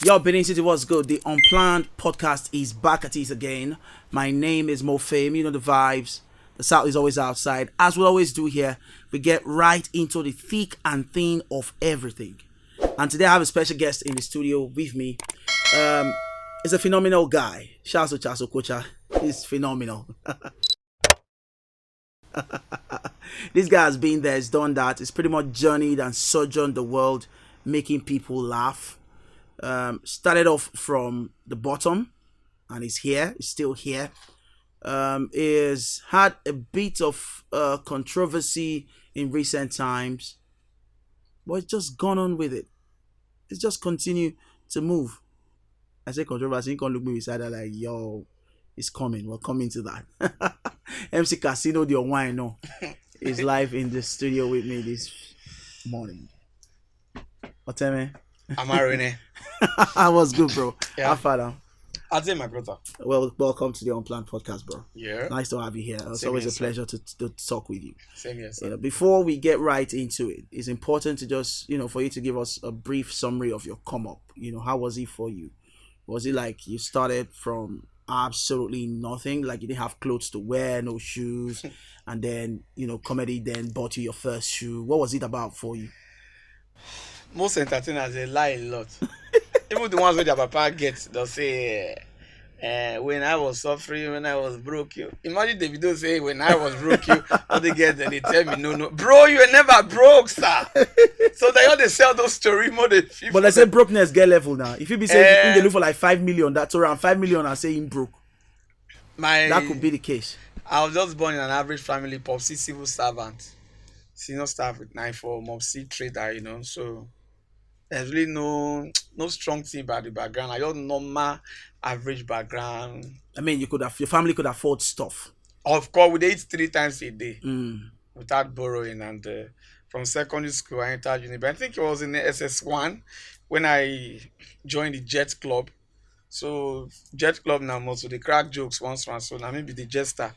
Yo, Benin City, what's good? The Unplanned podcast is back at it again. My name is Mo Fame. You know the vibes. The South is always outside. As we always do here, we get right into the thick and thin of everything. And today I have a special guest in the studio with me. He's a phenomenal guy. Shout out to Chaso Kocha. He's phenomenal. This guy has been there, he's done that. He's pretty much journeyed and sojourned the world, making people laugh. Started off from the bottom and he's here, he's still here. Is had a bit of controversy in recent times, but it's just gone on with it. It's just continue to move. I say controversy, you can look me beside that like, yo, it's coming. We're coming to that. MC Casino, the wine, no, is live in the studio with me this morning. What's up, man? I'm Arune. I was good, bro. Yeah. How far down? I'll take my brother. Well, welcome to the Unplanned podcast, bro. Yeah. Nice to have you here. It's Same always here, a sir. pleasure to talk with you. Same here, sir. Before we get right into it, it's important to just, for you to give us a brief summary of your come up. How was it for you? Was it like you started from absolutely nothing, like you didn't have clothes to wear, no shoes, and then, comedy then bought you your first shoe? What was it about for you? Most entertainers, they lie a lot. Even the ones where their papa gets, they'll say, when I was suffering, when I was broke, you. Imagine the video say, when I was broke, you. All they get, then they tell me, no. Bro, you were never broke, sir. So they all they sell those stories more than people. But let's say brokenness get level now. If you be saying they look for like 5 million, that's around 5 million and saying broke. That could be the case. I was just born in an average family, Popsy civil servant, senior staff with 9-4, Mopsy trader, so there's really no strong thing about the background. I just normal average background. I mean, your family could afford stuff. Of course, we eat 3 times a day without borrowing. And from secondary school, I entered uni. But I think it was in the SS1 when I joined the Jet Club. So Jet Club now most they crack jokes once. So now maybe the jester,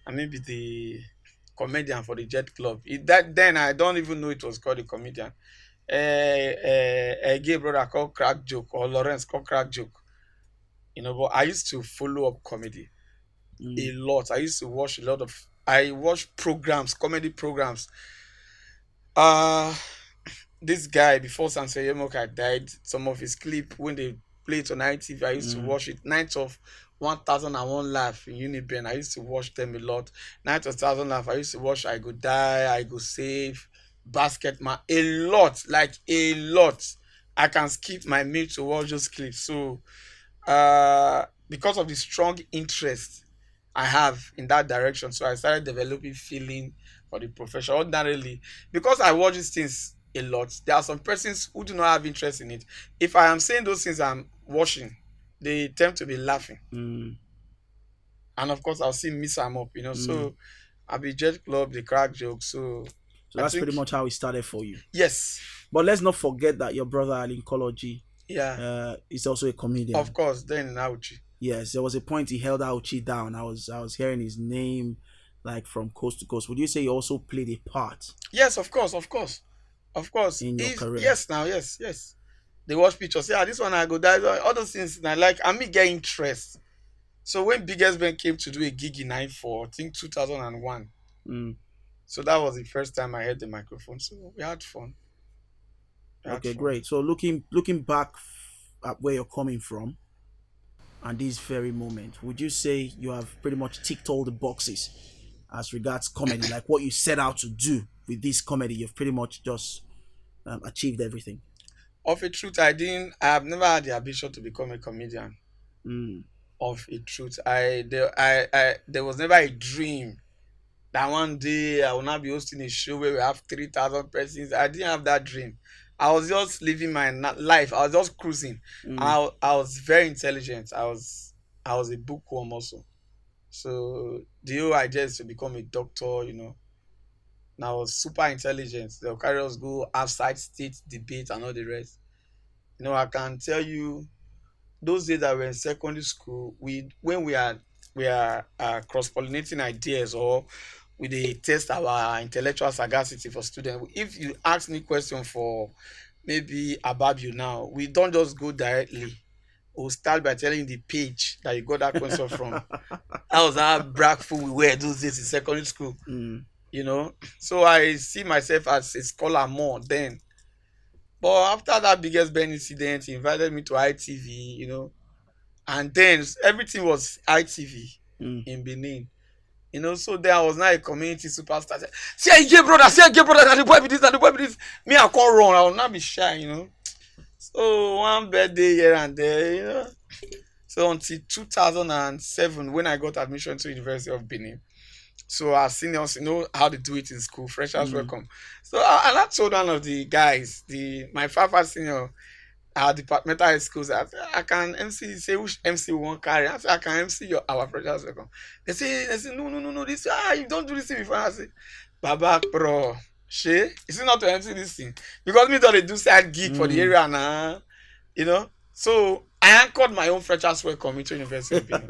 and maybe the comedian for the Jet Club. Then I don't even know it was called a comedian. A gay brother called Crack Joke, or Lawrence called Crack Joke. But I used to follow up comedy a lot. I used to watch I watched programs, comedy programs. This guy before Sansei Yemoka died, some of his clip when they play it on ITV, I used to watch it. Nights of 1001 Laugh in Uniben, I used to watch them a lot. Night of 1000 Laugh, I used to watch I Go Die, I Go Save, Basketman, a lot. I can skip my meal to watch those clips. So because of the strong interest I have in that direction, so I started developing feeling for the profession. Ordinarily, because I watch these things a lot, there are some persons who do not have interest in it. If I am saying those things I'm watching, they tend to be laughing. And of course I'll see miss them up, so I'll be Jet Club, the Crack Joke. So that's pretty much how it started for you. Yes. But let's not forget that your brother Alin Koloji is also a comedian. Of course, then in Auchi. Yes, there was a point he held Auchi down. I was hearing his name like from coast to coast. Would you say you also played a part? Yes, of course. In your career? Yes. They watch pictures. Yeah, this one I go die. All those things I like. And me get interest. So when Biggest Ben came to do a gig in 94, I think 2001. So that was the first time I heard the microphone. So we had fun. Okay, great. So looking back at where you're coming from and this very moment, would you say you have pretty much ticked all the boxes as regards comedy? Like what you set out to do with this comedy, you've pretty much just achieved everything? Of a truth, I have never had the ambition to become a comedian. Of a truth, there was never a dream that one day I will not be hosting a show where we have 3,000 persons. I didn't have that dream. I was just living my life. I was just cruising. I was very intelligent. I was a bookworm also. So the whole idea is to become a doctor, And I was super intelligent. They'll carry us go outside state debate and all the rest. I can tell you those days that we were in secondary school, when we are cross-pollinating ideas, or we test our intellectual sagacity for students. If you ask me question for maybe about you now, we don't just go directly. We'll start by telling you the page that you got that question from. That was how bragful we were those days in secondary school, Mm. you know. So I see myself as a scholar more then. But after that biggest Ben incident, he invited me to ITV, you know, and then everything was ITV Mm. in Benin. You know, so then I was now a community superstar. See a gay brother, and the boy be this, and the boy be this. Me, I can't run, I will not be shy, you know. So one birthday here and there, you know. So until 2007, when I got admission to University of Benin. So our seniors, you know how they do it in school, freshers Mm. welcome. So and I told one of the guys, my Fafa senior, our departmental high schools, I can MC. He say which MC won't carry. I say I can MC our freshers welcome. They say no. This you don't do this thing before. I say, Baba bro, she is it not to MC this thing because me thought they do side gig for the area now, you know. So I anchored my own freshers welcome into University of Benin.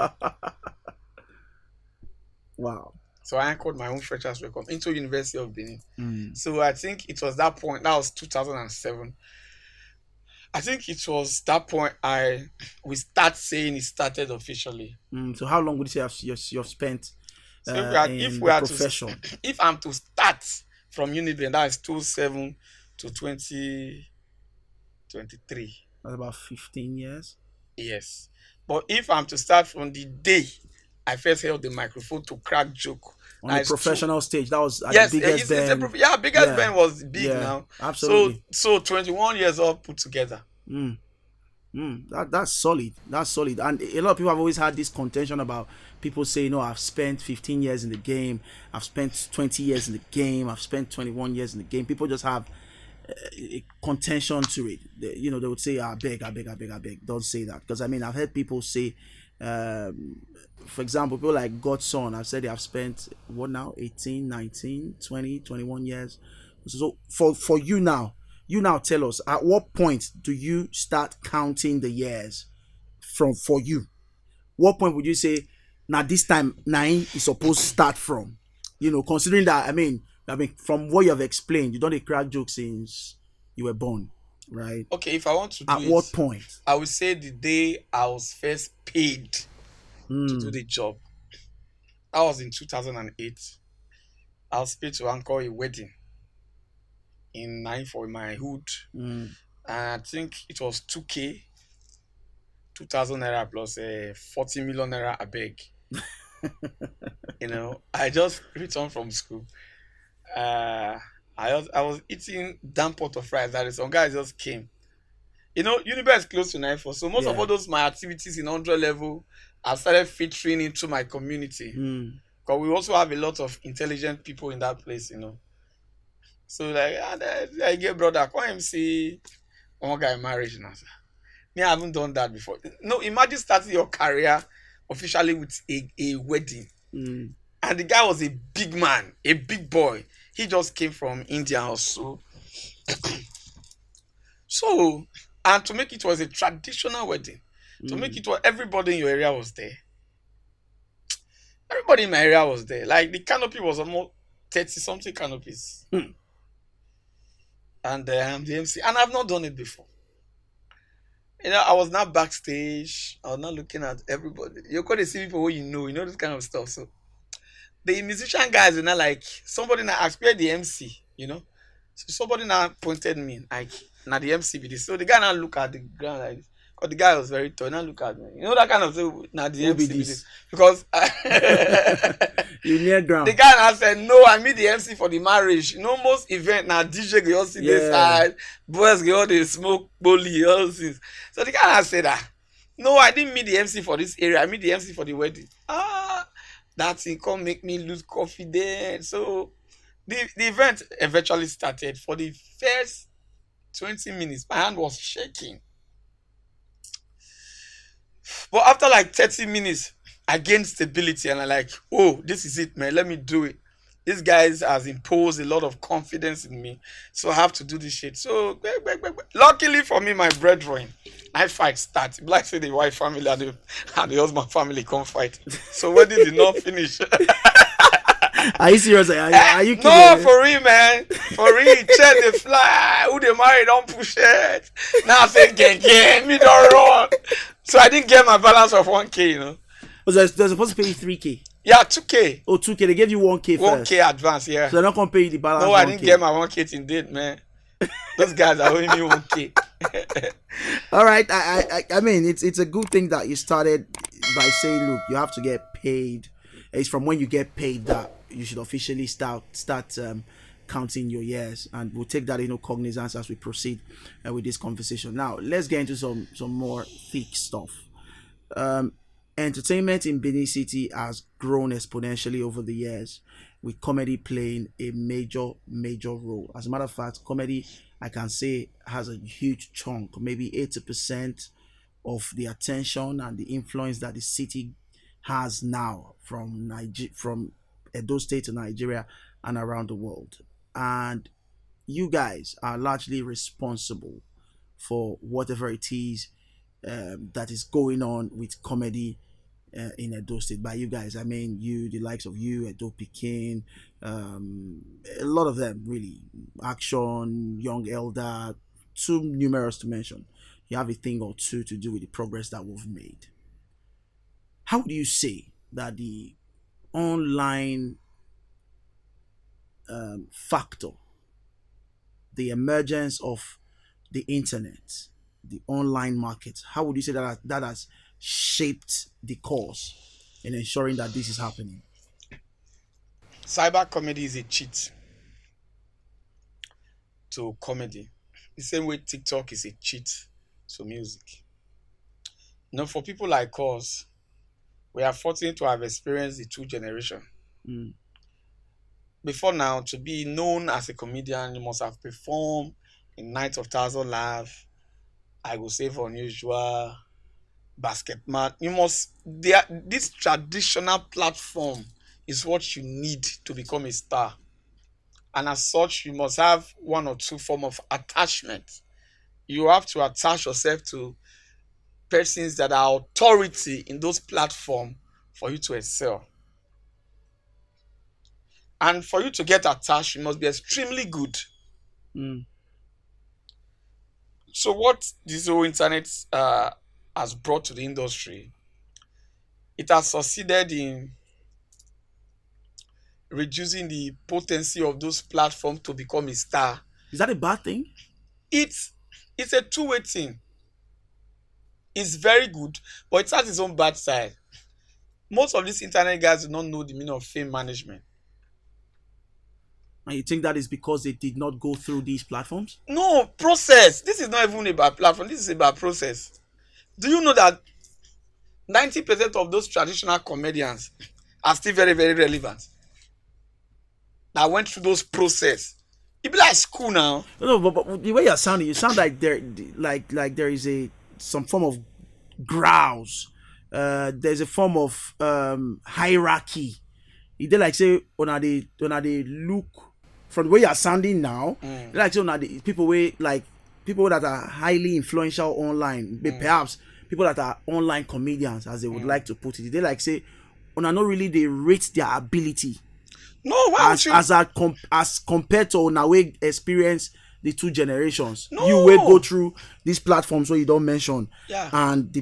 Wow. So I anchored my own freshers welcome into University of Benin. Mm. So I think it was that point. That was 2007. I think it was that point we start saying it started officially. So how long would you say you've spent So in the profession? if I'm to start from Uniben, that is 2007 to 2023. That's about 15 years. Yes. But if I'm to start from the day I first held the microphone to crack joke on the professional stage, that was yes, the biggest band. Biggest band was big now. Absolutely. So 21 years all put together. That's solid. That's solid. And a lot of people have always had this contention about people saying, "No, I've spent 15 years in the game. I've spent 20 years in the game. I've spent 21 years in the game." People just have a contention to it. They would say, "I beg. Don't say that." Because I mean, I've heard people say, for example, people like Godson have said they have spent 18, 19, 20, 21 years. So for you now tell us, at what point do you start counting the years for you? What point would you say, now this time 9 is supposed to start from? Considering that, I mean from what you have explained, you don't crack jokes since you were born, right? Okay, if I want to do at what point? I would say the day I was first paid to do the job. That was in 2008. I was paid to anchor a wedding in 9 for my hood. And I think it was 2K, 2,000 naira plus 40 million naira a beg. I just returned from school. I was eating damn pot of fries. That is, some guys just came. Unibe is close to 9 for, so most of all those my activities in 100 level, I started featuring into my community. Because we also have a lot of intelligent people in that place, So I get brother, come and see one guy marriage now. Me, I haven't done that before. No, imagine starting your career officially with a wedding. And the guy was a big man, a big boy. He just came from India also. So, and to make it was a traditional wedding. To make it was everybody in your area was there. Everybody in my area was there. Like the canopy was almost 30-something canopies. And I'm the MC. And I've not done it before. I was not backstage. I was not looking at everybody. You're going to see people who this kind of stuff. So the musician guys are not like, somebody now asked where the MC, So somebody now pointed me, like, now the MC be this. So the guy now look at the ground like this. Because the guy was very tall. Now look at me. That kind of thing. Now the MC be this. Because you near ground. The guy now said, no, I meet the MC for the marriage. Most event now DJ go all see this side, boys go all they smoke bully, all those things. So the guy now said that, no, I didn't meet the MC for this area. I meet the MC for the wedding. That thing come make me lose confidence. So the event eventually started. For the first 20 minutes, my hand was shaking. But after like 30 minutes, I gained stability and I'm like, oh, this is it, man. Let me do it. This guy has imposed a lot of confidence in me. So I have to do this shit. So, luckily for me, my brethren, I fight start. Like say the wife family and the husband family come fight. So wedding did not finish. Are you serious? Are you No, kidding? for real, man. For real. Check the fly. Who they marry, don't push it. Now I say, get me don't run. So I didn't get my balance of 1K, you know. Was they're supposed to pay you 3K? Yeah, 2K. Oh, 2K. They gave you 1K 1K first. advance, yeah. So they're not gonna pay you the balance No, I didn't 1K. get my 1K in date, man. Those guys are owing me 1K. All right. I mean, it's a good thing that you started by saying, look, you have to get paid. It's from when you get paid that you should officially start counting your years, and we'll take that into cognizance as we proceed with this conversation. Now, let's get into some more thick stuff. Um, Entertainment in Benin City has grown exponentially over the years, with comedy playing a major role. As a matter of fact, comedy, I can say, has a huge chunk, maybe 80% of the attention and the influence that the city has now from Edo State to Nigeria and around the world. And you guys are largely responsible for whatever it is that is going on with comedy in Edo State. By you guys, I mean you, the likes of you, Edo Pekin, a lot of them really. Action, Young Elder, too numerous to mention. You have a thing or two to do with the progress that we've made. How do you say that the online factor, the emergence of the internet, the online market, how would you say that has shaped the course in ensuring that this is happening? Cyber comedy is a cheat to comedy. The same way TikTok is a cheat to music. You know, for people like us, we are fortunate to have experienced the two generation. Mm, Before now, to be known as a comedian, you must have performed in Night of Thousand Laugh, I Will Save Unusual, Basketman. You must this traditional platform is what you need to become a star. And as such, you must have one or two form of attachment. You have to attach yourself to persons that are authority in those platforms for you to excel. And for you to get attached, you must be extremely good. mm, So what this whole internet has brought to the industry, it has succeeded in reducing the potency of those platforms to become a star. is that a bad thing? It's it's a two-way thing. It's very good, but it has its own bad side. Most of these internet guys do not know the meaning of fame management. And you think that is because they did not go through these platforms? No, process. This is not even about platform. This is about process. Do you know that 90% of those traditional comedians are still very, very relevant? That went through those process. It be like school now. No, but the way you're sounding, you sound like there is a some form of grouse. There's a form of hierarchy. You did like say when they look from the way you're sounding now, they like say when the people way like people that are highly influential online, perhaps people that are online comedians, as they would like to put it. They like say when not really they rate their ability No, why would you? as compared to now we experience the two generations. No. You will go through these platforms where you don't mention, Yeah. and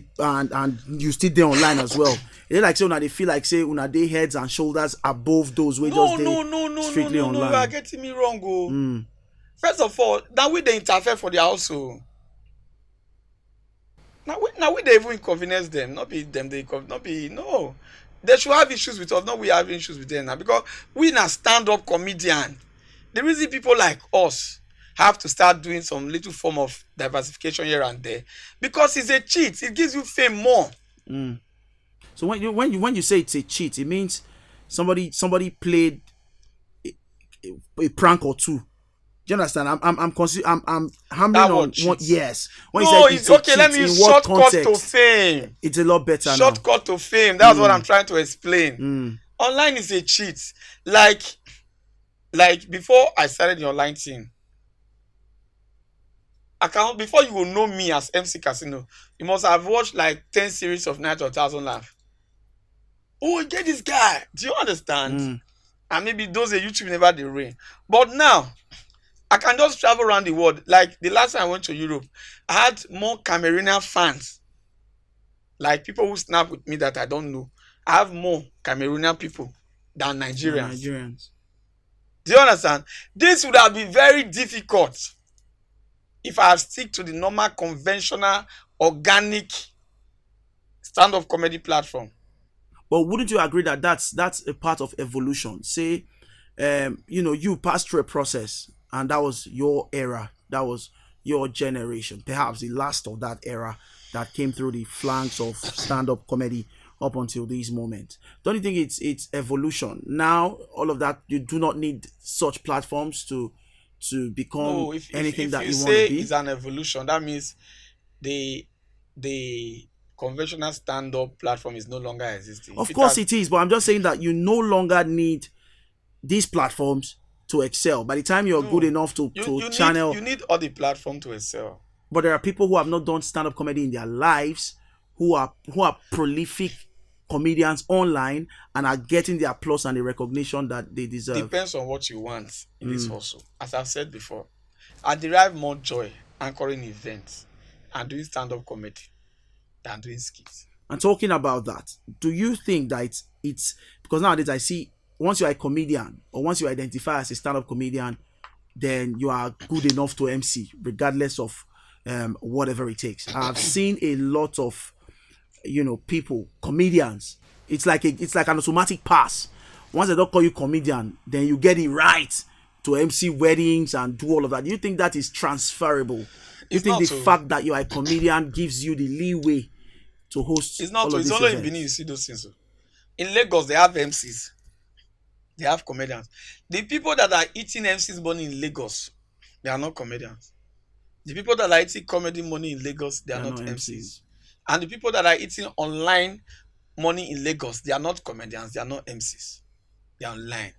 you still there online as well. They like say una they feel like say una they heads and shoulders above those way No, just they no, strictly no, online. you are getting me wrong, oh. Mm. First of all, now we they interfere for their household. Now we they even inconvenience them. Not be them they not be no. They should have issues with us, not we have issues with them now. Because we na stand-up comedian. The reason people like us have to start doing some little form of diversification here and there, because it's a cheat. It gives you fame more. Mm. So when you say it's a cheat, it means somebody played a prank or two. Do you understand? I'm hammering That on word one. cheat. Yes. When No, you it's say okay. cheat, Let me in what shortcut to context? fame. It's a lot better now. Shortcut to fame. That's what I'm trying to explain. Online is a cheat. Like before I started the online thing, before you will know me as MC Casino, you must have watched like 10 series of Night of Thousand Laugh. Oh, get this guy. Do you understand? And maybe those a YouTube never dey reign. But now I can just travel around the world. Like the last time I went to Europe, I had more Cameroonian fans, like people who snap with me that I don't know. I have more Cameroonian people than The Nigerians. Nigerians. Do you understand? This would have been very difficult if I had stick to the normal, conventional, organic stand-up comedy platform. But wouldn't you agree that that's a part of evolution? Say, you passed through a process, and that was your era, that was your generation, perhaps the last of that era that came through the flanks of stand-up comedy up until this moment. Don't you think it's evolution? Now, all of that, you do not need such platforms to become No, if anything if that you you want to say be. it's an evolution, that means the the conventional stand-up platform is no longer existing. If Of it course has it is, but I'm just saying that you no longer need these platforms to excel. By the time you're good no, enough to you to you need channel, you need all the platform to excel. but there are people who have not done stand-up comedy in their lives, who are prolific comedians online and are getting the applause and the recognition that they deserve. Depends on what you want in this Mm. hustle. As I've said before, I derive more joy anchoring events and doing stand-up comedy than doing skits. And talking about that, do you think that it's because nowadays I see once you're a comedian or once you identify as a stand-up comedian, then you are good enough to MC, regardless of whatever it takes. I've seen a lot of people, comedians. It's like an automatic pass. Once they don't call you comedian, then you get it right to MC weddings and do all of that. Do you think that is transferable? Do you It's think not the so. fact that you're a comedian gives you the leeway to host It's not all so. of It's these only in Benin you events? see those things. In Lagos, they have MCs, they have comedians. The people that are eating MCs money in Lagos, they are not comedians. The people that are eating comedy money in Lagos, they are There are no not MCs. MCs. And the people that are eating online money in Lagos, they are not comedians, they are not MCs. They are online.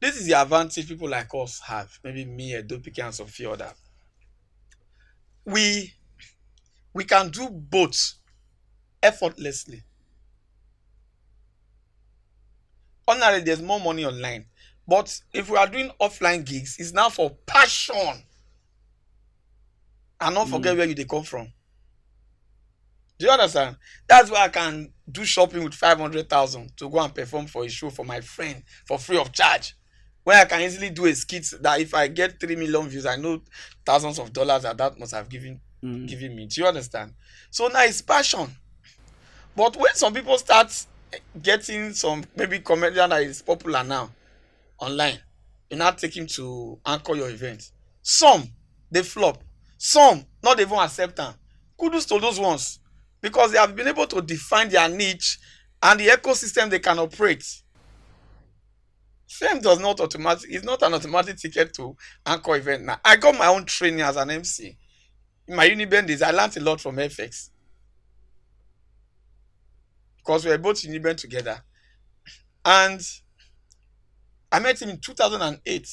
This is the advantage people like us have. Maybe me, Edopike, and some few others. We we can do both effortlessly. Ordinarily, there's more money online. But if we are doing offline gigs, it's now for passion and not forget Mm. where you they come from. Do you understand? That's why I can do shopping with 500,000 to go and perform for a show for my friend for free of charge. Where I can easily do a skit that if I get 3 million views, I know thousands of dollars that must have given me. Do you understand? So now it's passion. But when some people start getting some maybe comedian that is popular now online, you now take him to anchor your event. Some they flop, some not even accept am. Kudos to those ones because they have been able to define their niche and the ecosystem they can operate. Fame does not automatic, it's not an automatic ticket to anchor event. Now I got my own training as an MC. In my Uniben days, I learned a lot from FX because we were both Uniben together. And I met him in 2008.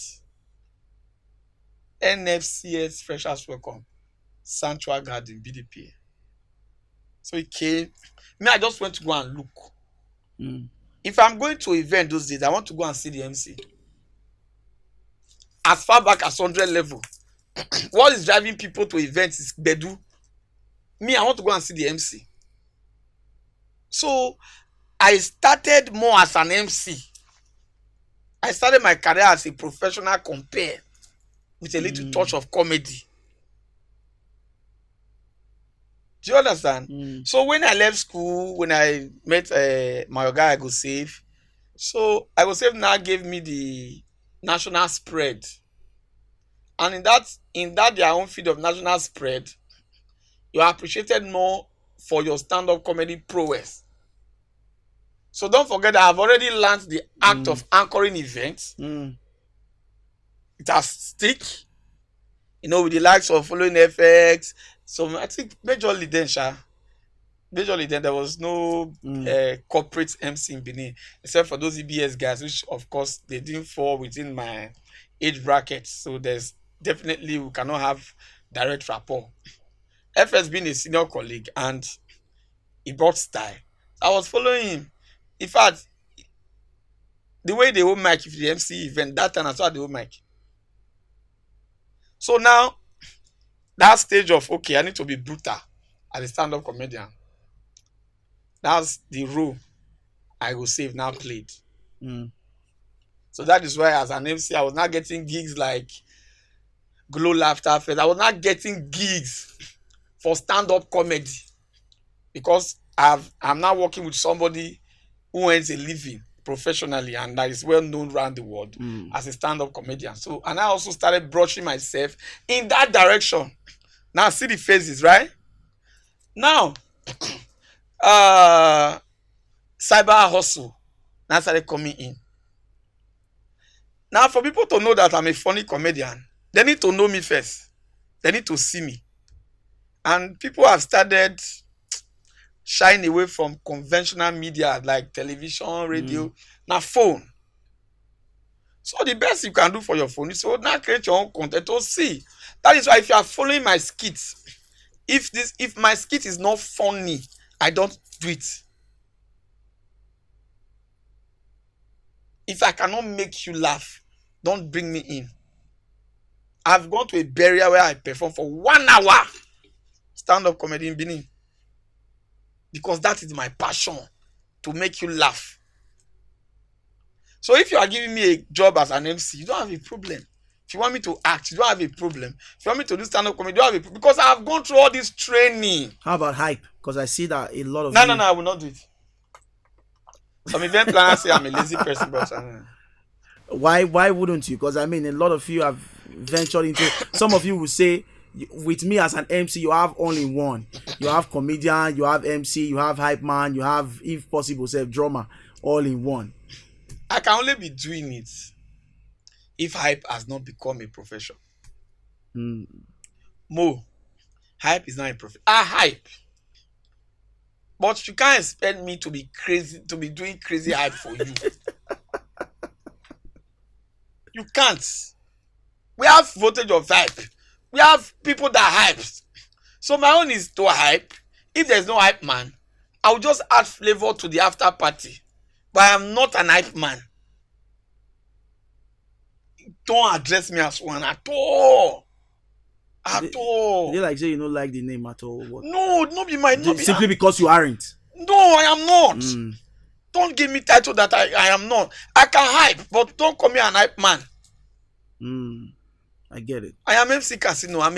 NFCS Freshers Welcome, Sanctuary Garden, BDP. So he came. Me, I just went to go and look. Mm. If I'm going to an event those days, I want to go and see the MC. As far back as 100 level. What is driving people to events is Bedu. Me, I want to go and see the MC. So I started more as an MC. I started my career as a professional compare with a little touch of comedy. Do you understand? So when I left school, when I met my guy, I go save. So I go save now gave me the national spread. And in that their own field of national spread, you are appreciated more for your stand-up comedy prowess. So don't forget that I've already learned the act of anchoring events. It has stick, with the likes of following FX. So I think majorly then there was no corporate MC in Benin, except for those EBS guys, which of course they didn't fall within my age bracket. So there's definitely we cannot have direct rapport. FS being a senior colleague and he brought style. I was following him. In fact, The way they hold mic, if the MC event, that time I saw the hold mic. So now that stage of okay, I need to be brutal as a stand-up comedian. That's the role I will save now played. Mm. So that is why as an MC, I was not getting gigs like Glow Laughter Fest. I was not getting gigs for stand-up comedy because I'm now working with somebody who earns a living professionally and that is well known around the world as a stand-up comedian. So, and I also started brushing myself in that direction. Now see the phases, right? Now, cyber hustle now started coming in. Now, for people to know that I'm a funny comedian, they need to know me first. They need to see me. And people have started shying away from conventional media like television, radio, now phone. So the best you can do for your phone is to now create your own content to see. That is why if you are following my skits, if my skit is not funny, I don't do it. If I cannot make you laugh, don't bring me in. I've gone to a burial where I perform for 1 hour stand-up comedy in Benin because that is my passion, to make you laugh. So if you are giving me a job as an MC, you don't have a problem. If you want me to act, you don't have a problem. If you want me to do stand-up comedy, you don't have a problem. Because I have gone through all this training. How about hype? Because I see that a lot of No, I will not do it. Some event planners say I'm a lazy person, but why wouldn't you? Because I mean, a lot of you have ventured into. Some of you will say, with me as an MC, you have only one. You have comedian, you have MC, you have hype man, you have, if possible, self drummer, all in one. I can only be doing it if hype has not become a profession. Mo, hype is not a profession. Hype. But you can't expect me to be crazy, to be doing crazy hype for you. You can't. We have voltage of hype. We have people that hype. So my own is to hype. If there's no hype man, I will just add flavor to the after party. But I am not an hype man. Don't address me as one at all. At all. You like say you don't like the name at all? What? No, not be my name. Simply because you aren't. No, I am not. Don't give me title that I am not. I can hype, but don't call me an hype man. I get it. I am MC Casino. I'm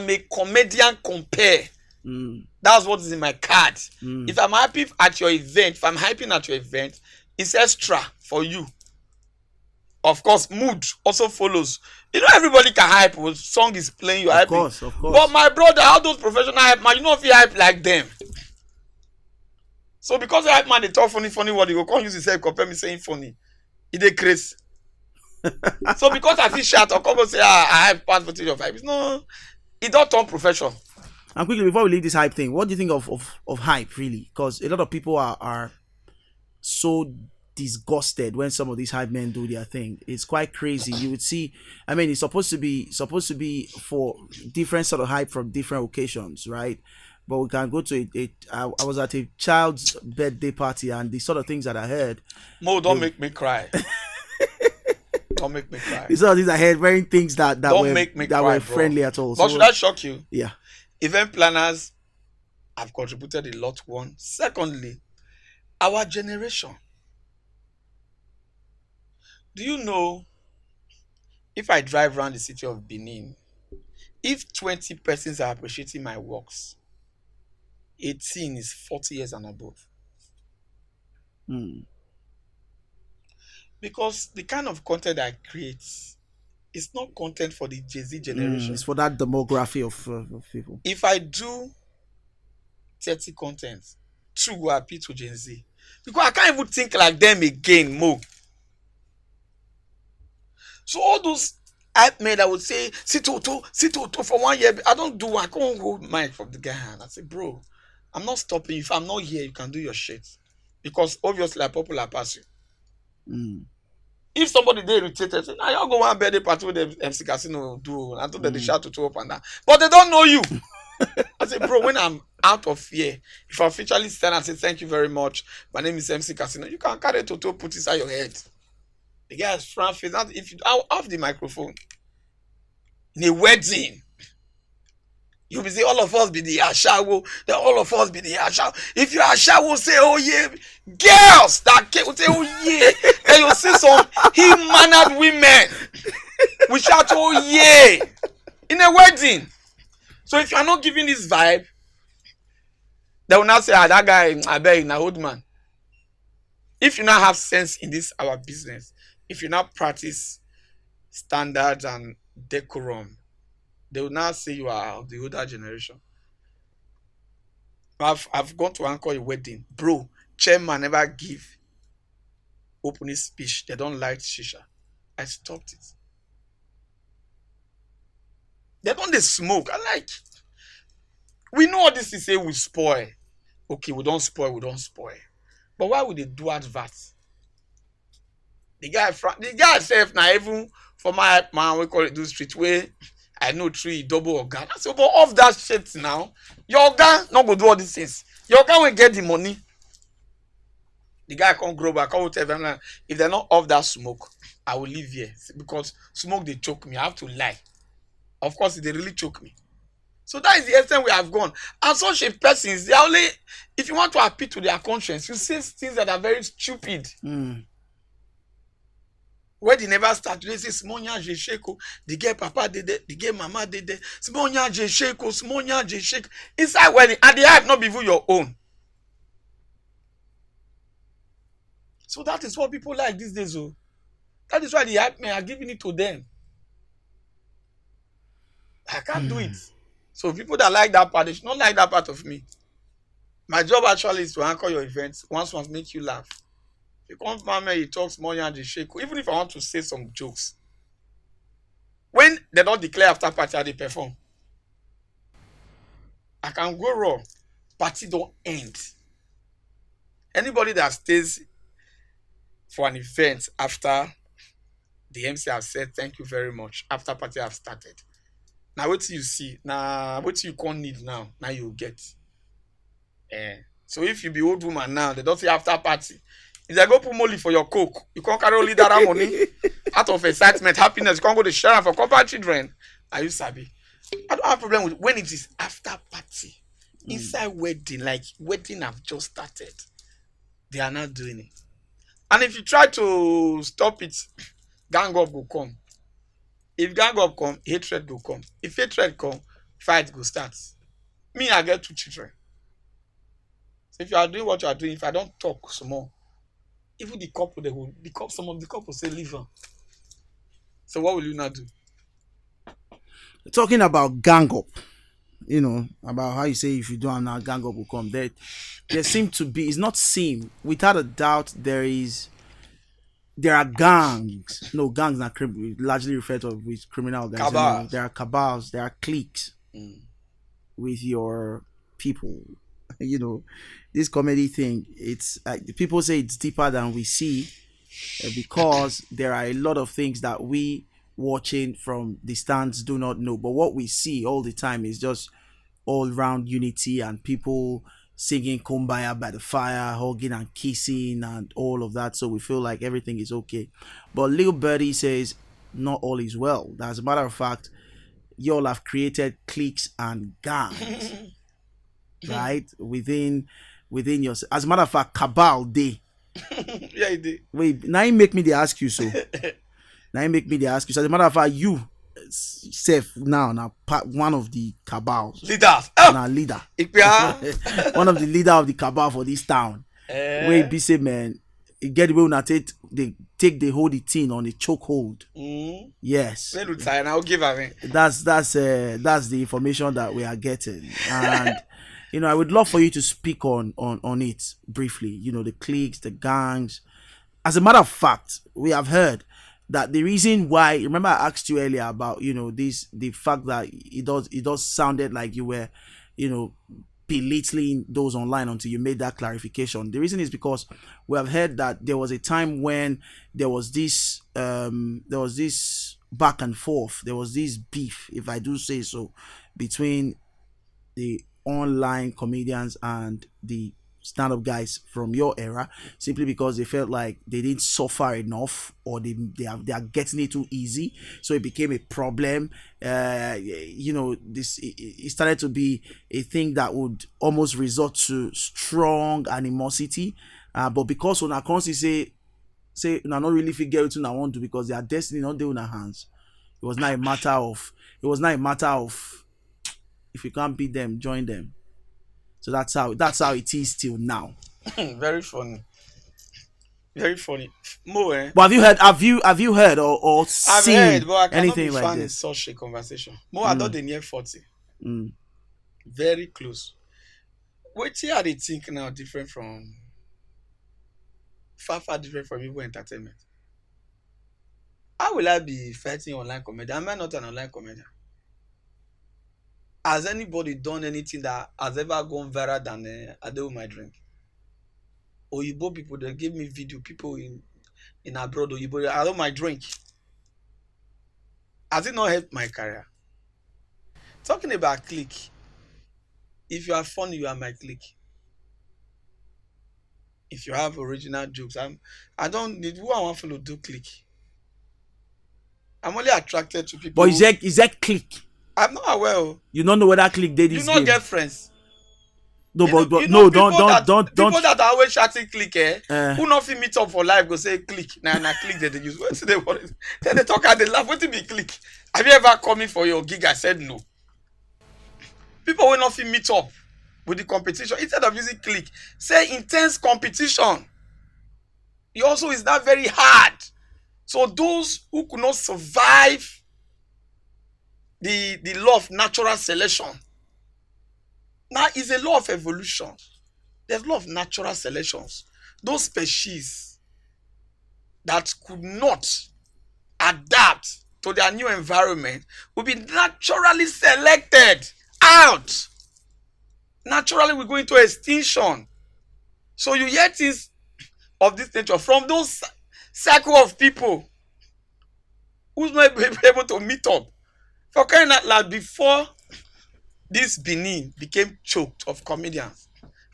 a comedian compare. That's what is in my card. If I'm happy at your event, if I'm hyping at your event, it's extra for you. Of course, mood also follows. You know, everybody can hype when song is playing, you're hyping. Of course. But my brother, all those professional hype man, you know if you hype like them. So because the hype man, they talk funny word, you go come use yourself, compare me saying funny. It dey crazy. So because I feel short, or come and say, I hype past footage of hype. No, it don't turn profession. And quickly, before we leave this hype thing, what do you think of hype, really? Because a lot of people are so disgusted when some of these hype men do their thing. It's quite crazy. You would see, I mean, it's supposed to be for different sort of hype from different occasions, right? But we can go to I was at a child's birthday party, and the sort of things that I heard. Mo, don't make me cry. Don't make me cry. The sort of things I heard, wearing things that were friendly at all. But should I shock you? Yeah. Event planners have contributed a lot. One. Secondly, our generation. Do you know, if I drive around the city of Benin, if 20 persons are appreciating my works, 18 is 40 years and above. Because the kind of content I create is not content for the Gen Z generation. It's for that demography of people. If I do 30 content, 2 will appeal to Gen Z. Because I can't even think like them again, Mo. So all those hype men that would say, sit for 1 year, I don't do, I can't hold mic from the guy hand. I say, bro, I'm not stopping you. If I'm not here, you can do your shit. Because obviously I'm popular person. If somebody they irritated, say, now y'all go one birthday party with the MC Casino do, and they shout to up and down. But they don't know you. I say, bro, when I'm out of here, if I officially stand and say thank you very much, my name is MC Casino, you can carry Toto, put inside your head. The guy is front face. Now, if you off the microphone in a wedding, you'll be saying all of us be the ashawo, then all of us be the ashawo. If you ashawo, say oh yeah, girls that will say oh yeah, then you see some ill-mannered women. We shout oh yeah in a wedding. So if you are not giving this vibe, they will not say that guy I beg na old man. If you now have sense in this our business, if you now practice standards and decorum, they will now say you are of the older generation. I've gone to anchor a wedding, bro. Chairman never give opening speech. They don't light shisha. I stopped it. They don't they smoke. I like. We know all this is say we spoil. Okay, we don't spoil. We don't spoil. But why would they do advert? The guy self now even for my man we call it do street way. I know three double organ. I say, but off that shit now. Your organ not go do all these things. Your organ will get the money. The guy can't grow back. I will tell them if they're not off that smoke, I will leave here because smoke they choke me. I have to lie. Of course, they really choke me. So that is the extent we have gone. And such a person is only if you want to appeal to their conscience, you say things that are very stupid. Where they never start, they say Smonya je sheko, the girl papa did it, the girl mama did it, Smonya je sheko, Smonya je shake. Inside wedding, and the hype not be your own. So that is what people like these days. Oh. That is why the hype men are giving it to them. I can't do it. So people that like that part, they should not like that part of me. My job actually is to anchor your events. Once make you laugh. If you come from me, you talk small and you shake. Even if I want to say some jokes. When they don't declare after party, they perform. I can go raw. Party don't end. Anybody that stays for an event after the MC has said thank you very much, after party have started. Now what you see, now what you can't need now you get. So if you be old woman now, they don't say after party. If they go put money for your coke, you can't carry only that money out of excitement, happiness. You can't go to share for couple children. Are you sabi? I don't have a problem with when it is after party. Inside wedding, like wedding have just started. They are not doing it. And if you try to stop it, gang up will come. If gang up come, hatred will come. If hatred come, fight will start. Me, I get 2 children. So if you are doing what you are doing, if I don't talk some more, even the couple, some of the couple say leave her. So what will you not do? Talking about gang up, about how you say if you don't now gang up will come. There seem to be, it's not seem, without a doubt, there are gangs. No, gangs not largely referred to with criminal organizations. There are cabals, there are cliques with your people. This comedy thing, it's people say it's deeper than we see because there are a lot of things that we watching from distance do not know. But what we see all the time is just all round unity and people singing Kumbaya by the fire, hugging and kissing and all of that. So we feel like everything is okay. But Lil Birdie says not all is well. As a matter of fact, y'all have created cliques and gangs, right? Within your. As a matter of fact, cabal day. Yeah, it did. Wait, now you make me they ask you so. Now you make me they ask you. So as a matter of fact, you self now one of the cabals. Leaders. Now leader. One of the leader of the cabal for this town. Where be say man, it get the way when they hold the thing on a chokehold. Yes. I'll give her. That's the information that we are getting. And I would love for you to speak on it briefly. The cliques, the gangs. As a matter of fact, we have heard that the reason why, remember I asked you earlier about, the fact that it does sounded like you were, belittling those online until you made that clarification. The reason is because we have heard that there was a time when there was this back and forth, there was this beef, if I do say so, between the online comedians and the stand-up guys from your era, simply because they felt like they didn't suffer enough, or they are getting it too easy, so it became a problem. This it started to be a thing that would almost resort to strong animosity, but because when I constantly say una not really figure it I want to, because their destiny not dey in our hands. It was not a matter of if you can't beat them, join them. So that's how it is till now. Very funny. Very funny. Mo, But have you heard or I've seen heard, but I cannot be anything like fan in this? such a conversation. Mo, I thought they near 40. Mm. Very close. Wetin I dey think now different from far different from Igbo entertainment. How will I be fighting online comedian? Am I not an online comedian? Has anybody done anything that has ever gone viral than I do with my drink? Oyibo people, they give me video. People in abroad, Oyibo, I do my drink. Has it not helped my career? Talking about click. If you are funny, you are my click. If you have original jokes, I don't need who I want to do click. I'm only attracted to people. But is that click? I'm not aware. Oh. You don't know whether click did this You not game. get friends. No, You but, know- but you no, know don't people that- don't People that are always chatting click, Uh. who not fit meet up for life go say click. Nah, click that they use. What they want? Then they talk and they laugh. What be click? Have you ever come in for your gig? I said no. People will not fit meet up with the competition instead of using click. Say intense competition. It also is not very hard. So those who could not survive the law of natural selection. Now it's a law of evolution. There's a law of natural selections. Those species that could not adapt to their new environment will be naturally selected out. Naturally, we go into extinction. So you hear things of this nature from those circle of people who's not able to meet up. For crying out loud, before this Benin became choked of comedians,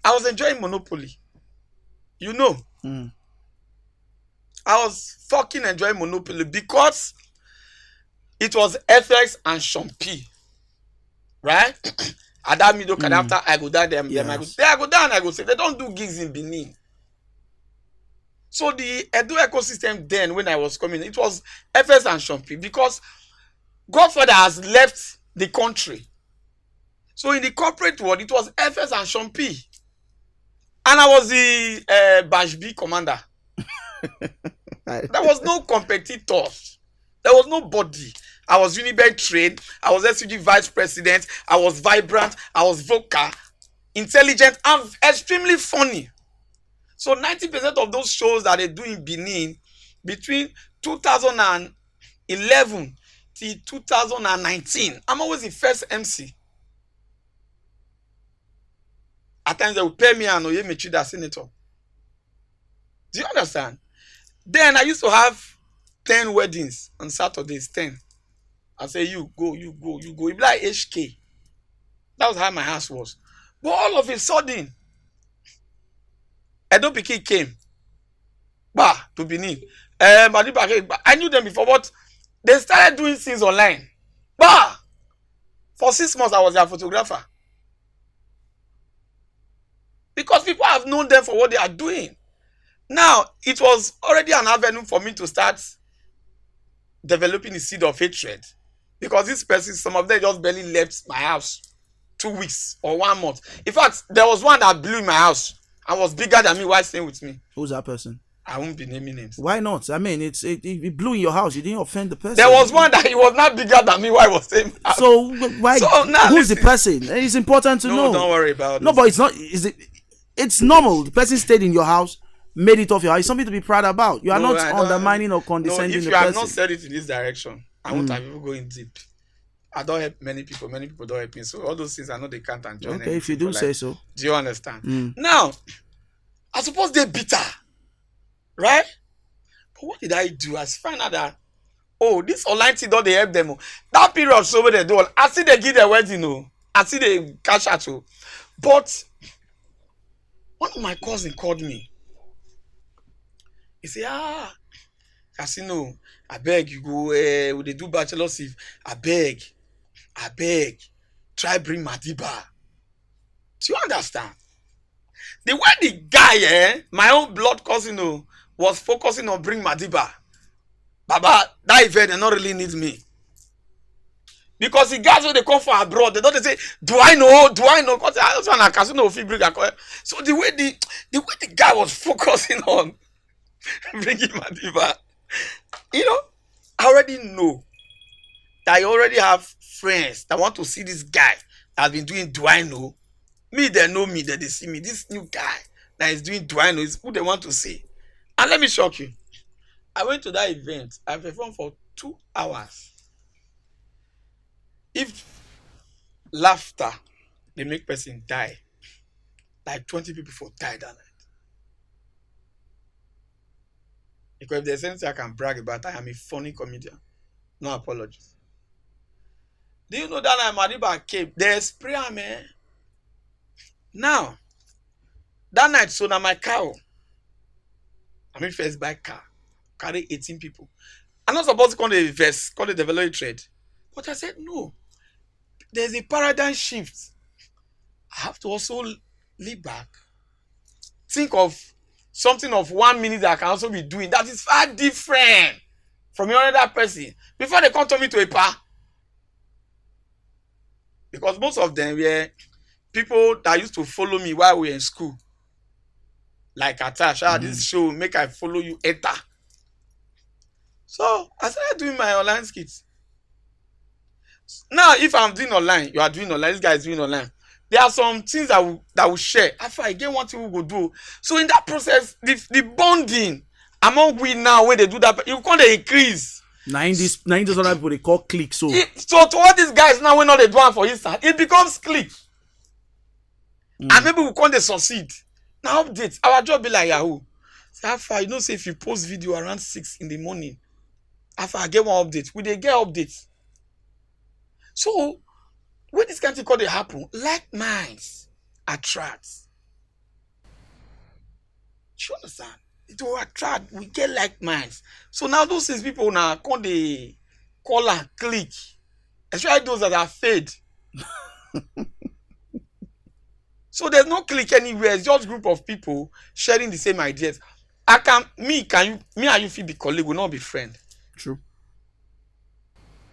I was enjoying Monopoly. You know, Mm. I was fucking enjoying Monopoly because it was FX and Champi, right? At that middle, after I go down them, I go down, I go say they don't do gigs in Benin. So the Edo ecosystem then, when I was coming, it was FS and Champi because Godfather has left the country. So in the corporate world, it was FS and Champi. And I was the Bash B commander. There was no competitors. There was nobody. I was Unibank trained. I was SUG vice president. I was vibrant. I was vocal, intelligent, and extremely funny. So 90% of those shows that they do in Benin between 2011 till 2019, I'm always the first MC. At times they will pay me and Oyemechi, the senator. Do you understand? Then I used to have 10 weddings on Saturdays, 10. I say, you go, you go, you go. It be like HK. That was how my house was. But all of a sudden, Edo Pikin came to Benin. I knew them before, but they started doing things online. For 6 months, I was their photographer. Because people have known them for what they are doing. Now, it was already an avenue for me to start developing the seed of hatred. Because this person, some of them just barely left my house 2 weeks or 1 month. In fact, there was one that blew in my house and was bigger than me while staying with me. Who's that person? I won't be naming names. Why not? I mean, it blew in your house. You didn't offend the person. There was one that he was not bigger than me while I was staying. So why? So now who's the listen. person? It's important to know. Don't worry about it. No, but it's not. Is it? It's normal. The person stayed in your house, made it off your house. It's something to be proud about. You are not undermining or condescending if the you person. have not said it in this direction, I won't have people going deep. I don't help many people. Many people don't help me. So all those things, I know they can't enjoy. Okay, if you do say so. Do you understand? Now, I suppose they're bitter, right? But what did I do? I find out that this online thing don't they help them. That period so where they do. I see they give their wedding. I see they cash out. But one of my cousin called me. He said, Casino, I beg you go, we dey do bachelor's eve. I beg, try bring Madiba. Do you understand? The way the guy, my own blood cousin, was focusing on bring Madiba. Baba, that event, they not really need me. Because the guys when they come from abroad, they don't say, do I know? Because I also want a casino bring. So the way the guy was focusing on bringing Madiba, I already know that I already have friends that want to see this guy that has been doing do I know? Me, they know me, that they see me. This new guy that is doing do I know is who they want to see. And let me shock you. I went to that event. I performed for 2 hours. If laughter, they make person die, like 20 people for die that night. Because if there's anything I can brag about, I am a funny comedian. No apologies. Do you know that night Madiba came? They spray man. Now, that night, so now my car. I mean, first buy car. Carry 18 people. I'm not supposed to call the invest, call the develop trade. But I said, no. There's a paradigm shift. I have to also lead back. Think of something of 1 minute that I can also be doing. That is far different from your other person. Before they come to me to a par. Because most of them were people that used to follow me while we were in school. Like Atasha, this show, make I follow you, enter. So I started doing my online skits. Now, if I'm doing online, you are doing online, this guy is doing online. There are some things that will share. After I get one thing we go do. So in that process, the bonding among we now when they do that, you can't increase. Now in this other people they call click. So to all these guys now when all they do for instance, it becomes click. And maybe we can't succeed. Now update. Our job be like Yahoo. So after say if you post video around 6 in the morning, after I get one update, we they get updates. So when this kind of thing they happen, like minds attract. You understand? It will attract. We get like minds. So now those things people now come they call and click. Especially those that are fed. So there's no click anywhere. It's just a group of people sharing the same ideas. Me and you feel be colleague, will not be friend. True.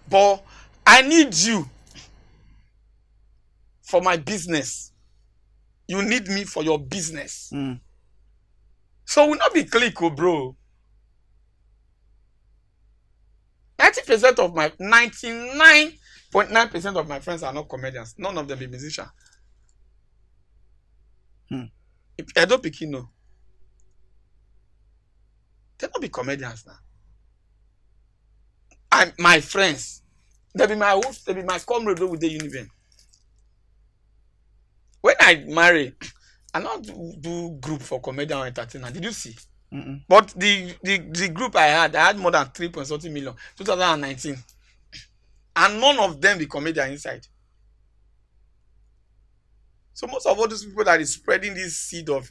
But I need you for my business. You need me for your business. So we'll not be click, bro. 99.9% of my friends are not comedians. None of them be musicians. If Edo Pikino, they don't be comedians now. My friends, they be my host, they be my comrade with the Univen. When I marry, I not do group for comedian or entertainer. Did you see? But the group I had more than 3.something million, 2019. And none of them be comedian inside. So most of all those people that is spreading this seed of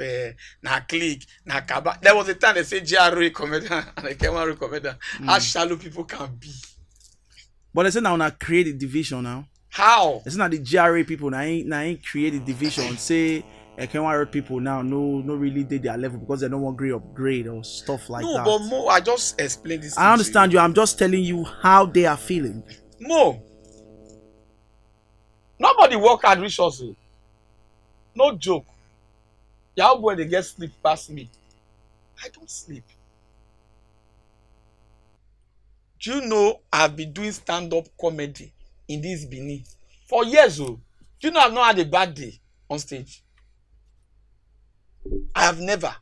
na click, na kaba. There was a time they say GRA comedian and I came out comedian. How shallow people can be. But they say now create a division now. How? It's not the GRA people now ain't create a division. Say Ekenwari people now no really did their level because they don't want upgrade or stuff like that. No, but Mo, I just explained this. I understand you. I'm just telling you how they are feeling. Mo, nobody work hard resources. No joke. Your boy they get sleep past me. I don't sleep. Do you know I've been doing stand-up comedy in this Benin for years? Do you know I've not had a bad day on stage? I have never.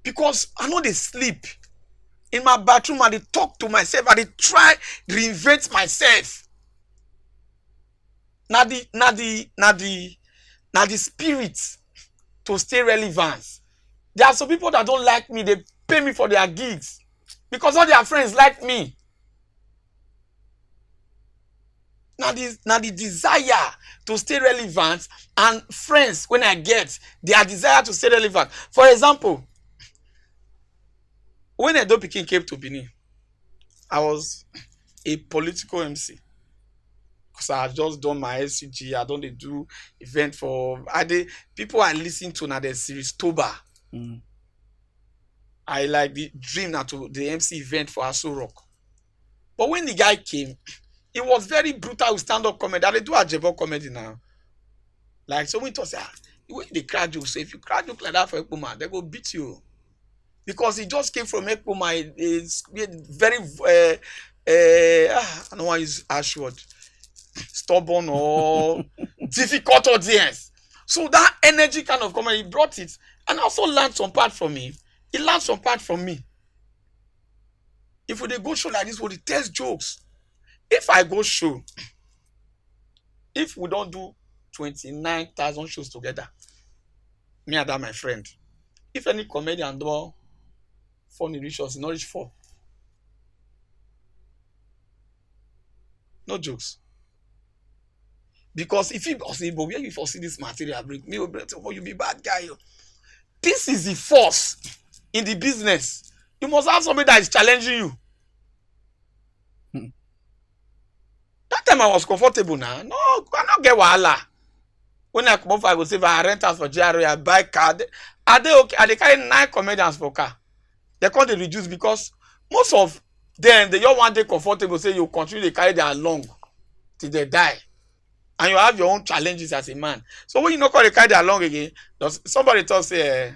Because I know they sleep. In my bathroom, I talk to myself, I try reinvent myself. Now the spirit to stay relevant. There are some people that don't like me, they pay me for their gigs because all their friends like me. Now the desire to stay relevant, and friends when I get their desire to stay relevant. For example, when Edo Pikin came to Benin, I was a political MC because I had just done my SCG. I don't dey do event for people I listen to now the series Toba. Mm. I like the dream now to the MC event for Aso Rock. But when the guy came, it was very brutal with stand-up comedy. They do Ajebo comedy now. Like so when it was when they crack jokes, so if you crack joke like that for Ekpoma, they go beat you. Because he just came from Ekpoma, it's very I don't want to use harsh word, stubborn or difficult audience. So that energy kind of comedy, he brought it, and also learned some part from him. He learned some part from me. If we dey go show like this, we dey test jokes. If I go show, if we don't do 29,000 shows together, me and that my friend, if any comedian do funny reach us, not reach 4. No jokes. Because if you say, but where you foresee this material bring me, oh, you be bad guy. This is the force in the business. You must have somebody that is challenging you. That time I was comfortable now. No, I not get wahala. When I come up, I go say, if I rent house for GRA, I buy car. Are they okay? Are they carrying 9 comedians for car? They can't reduce because most of them, they just want to comfortable, say you continue to carry their long till they die. And you have your own challenges as a man. So when you not call the carry their long again, somebody talk say,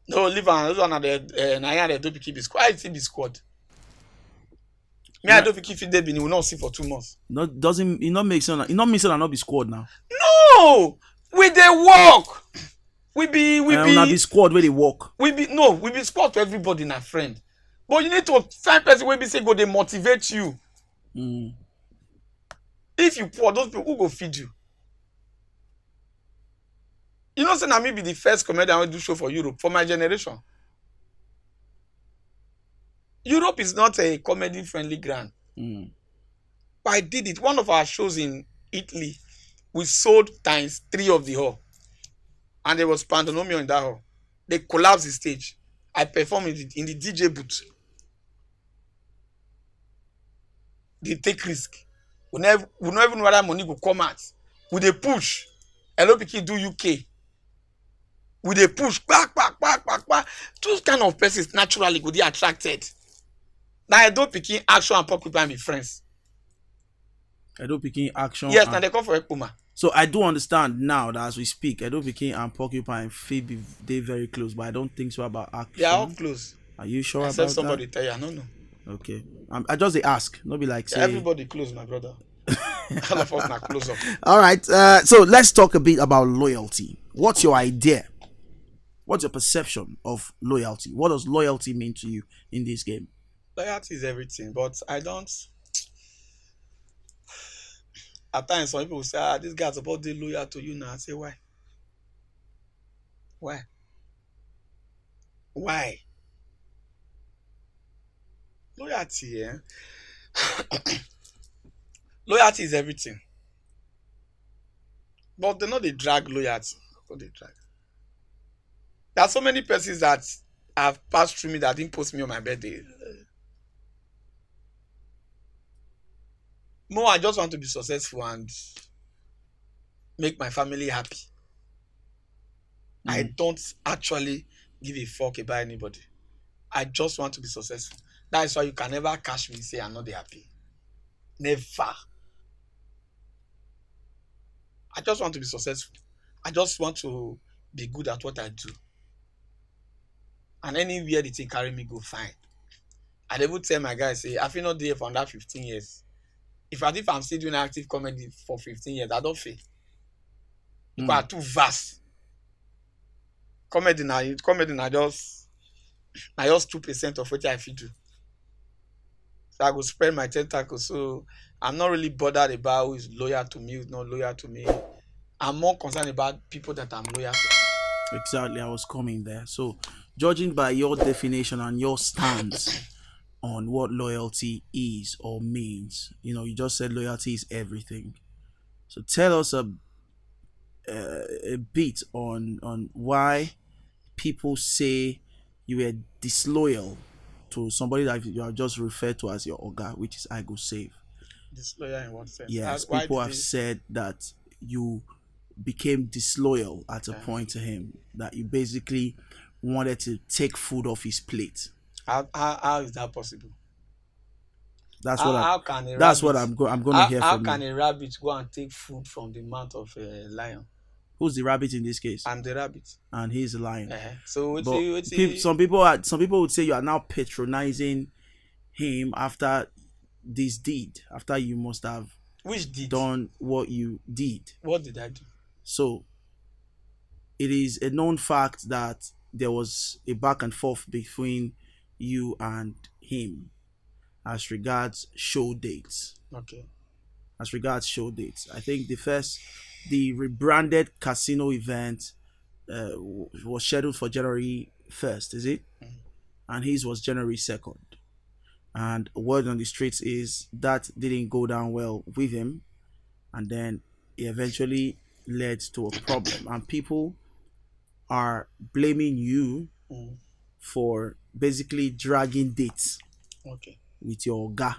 no, leave on those one at the Naya they don't keep his squad. I see the squad. Me, I don't keep it there, we will not see for 2 months. No, doesn't it not make sense? It not make sense and not be squad now. No, we they work. We be squad where they work. We be squad to everybody in our friend. But you need to find person where be say go they motivate you. Mm. If you poor, those people who go feed you. You know, say na me be the first comedian who do show for Europe for my generation. Europe is not a comedy friendly ground. Mm. But I did it. One of our shows in Italy, we sold ×3 of the hall. And there was pandemonium in that hall. They collapsed the stage. I performed in the DJ booth. They take risk. We never even know whether money will come out. We dey push. Hello Pikin do UK. We dey push. Back. Those kind of persons naturally go dey attracted. Now Edo Pikin action and porcupine be friends. Edo Pikin action. Yes, now they come for Ekpoma. So I do understand now that as we speak, Edo Pikin and porcupine fit be they very close, but I don't think so about action. They are all close. Are you sure Except about somebody that? tell you, I don't know. Okay. I just they ask. Not be like say Everybody close, my brother. All of us are close up. All right. So let's talk a bit about loyalty. What's your idea? What's your perception of loyalty? What does loyalty mean to you in this game? Loyalty is everything, but I don't. At times, some people say, this guy's about to be loyal to you now. I say, why? Why? Why? Loyalty, eh? Loyalty is everything. But they know they drag loyalty. What they drag. There are so many persons that have passed through me that didn't post me on my birthday. No, I just want to be successful and make my family happy. I don't actually give a fuck about anybody. I just want to be successful. That is why you can never catch me say I'm not happy. Never. I just want to be successful. I just want to be good at what I do. And anywhere the thing carry me go fine. I even tell my guys, say, I feel not there for under 15 years. If I'm still doing active comedy for 15 years, I don't feel. Because I'm too vast. Comedy now just 2% of what I feel do. So I go spread my tentacles. So I'm not really bothered about who is loyal to me, who's not loyal to me. I'm more concerned about people that I'm loyal to. Exactly, I was coming there. So, judging by your definition and your stance, on what loyalty is or means. You just said loyalty is everything. So tell us a bit on why people say you were disloyal to somebody that you have just referred to as your oga, which is I go save. Disloyal in what sense? Yes, Why people did have they? said that you became disloyal at a Uh, point to him, that you basically wanted to take food off his plate. how is that possible? That's what How, I how can a that's what rabbit I'm going to how, hear how from can you. a rabbit go and take food from the mouth of a lion? Who's the rabbit in this case? I'm the rabbit. And he's a lion. So But what's he? some people would say you are now patronizing him after this deed, after you must have Which did? done what you did. What did I do? So it is a known fact that there was a back and forth between you and him as regards show dates. Okay. As regards show dates, I think the rebranded casino event was scheduled for January 1st, is it? Mm. And his was January 2nd. And word on the streets is that didn't go down well with him, and then it eventually led to a problem. And people are blaming you Mm. for basically dragging dates Okay. with your oga,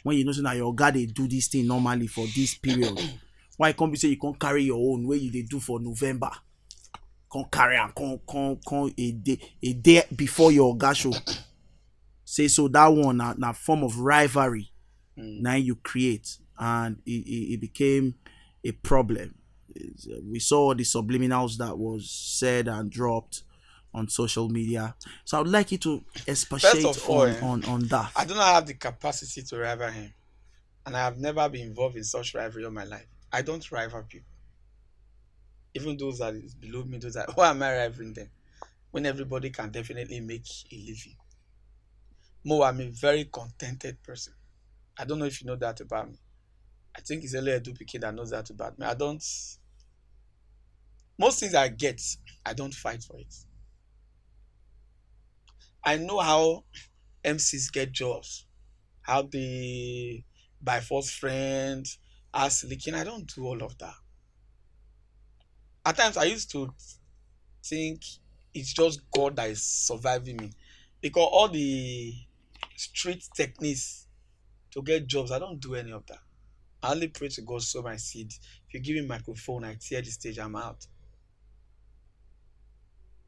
when you know say na your oga dey do this thing normally for this period. Why come be say you can't carry your own wey you dey do for November, come carry am come a day before your oga show? Say so that one na form of rivalry Mm. now you create, and it became a problem. We saw the subliminals that was said and dropped on social media. So I would like you to First expatiate of all, on that. I do not have the capacity to rival him, and I have never been involved in such rivalry all my life. I don't rival people, even those that is below me. Those that why am I rivaling them when everybody can definitely make a living? Mo, I'm a very contented person. I don't know if you know that about me. I think it's only a duplicate that knows that about me. I don't. Most things I get, I don't fight for it. I know how MCs get jobs, how they by force friends, ask leaking. I don't do all of that. At times, I used to think it's just God that is surviving me, because all the street techniques to get jobs, I don't do any of that. I only pray to God sow my seed. If you give me a microphone, I tear the stage, I'm out.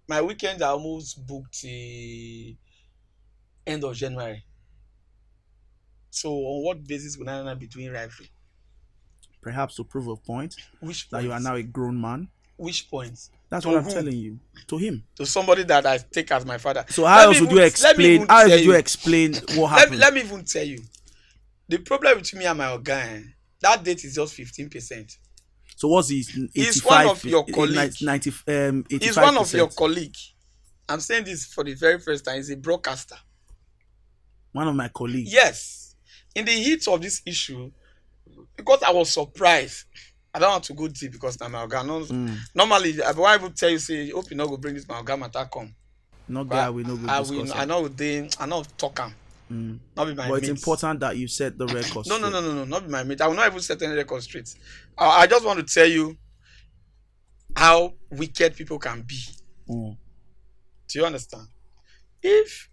My weekends are almost booked till end of January. So on what basis would I not be doing rivalry? Perhaps to prove a point Which that you are point? now a grown man. Which point? That's what To I'm who? telling you. To him. To somebody that I take as my father. So how else would you Let me explain? even How else tell would you you. explain what Let happened? me even tell you. The problem with me and my guy, that date is just 15%. So what's his He's one 85? of your colleague. 90 He's one of your 85%? colleague. I'm saying this for the very first time. He's a broadcaster. One of my colleagues. Yes. In the heat of this issue, because I was surprised. I don't want to go deep because I'm my organ. Normally, I will tell you, say, hope you not go bring this my organ matter come. Not guy we no go discuss. I know they, I know talk am. Not be my But mate. it's important that you set the record No, straight. not be my mate. I will not even set any record straight. I just want to tell you how wicked people can be. Do you understand? If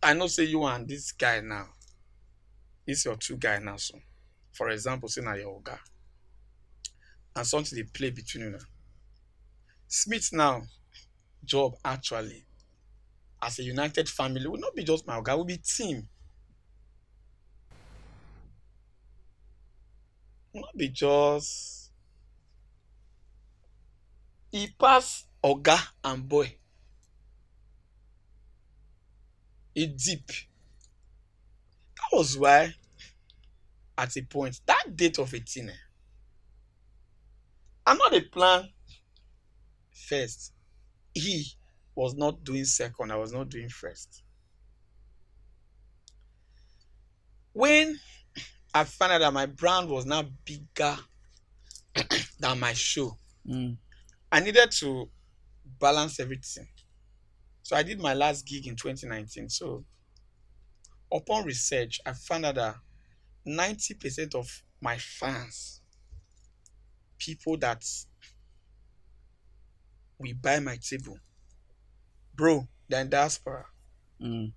I know say you and this guy now, this your two guy now, so for example, say now your oga, and something they play between you now. Smith now job actually as a united family will not be just my oga, will be team. Will not be just he pass oga and boy. He deep. That was why at a point that date of 18, I'm not a plan first. He was not doing second, I was not doing first. When I found out that my brand was now bigger than my show, I needed to balance everything. So I did my last gig in 2019. So Upon research, I found out that 90% of my fans, people that will buy my table, bro, they're in diaspora. Mm.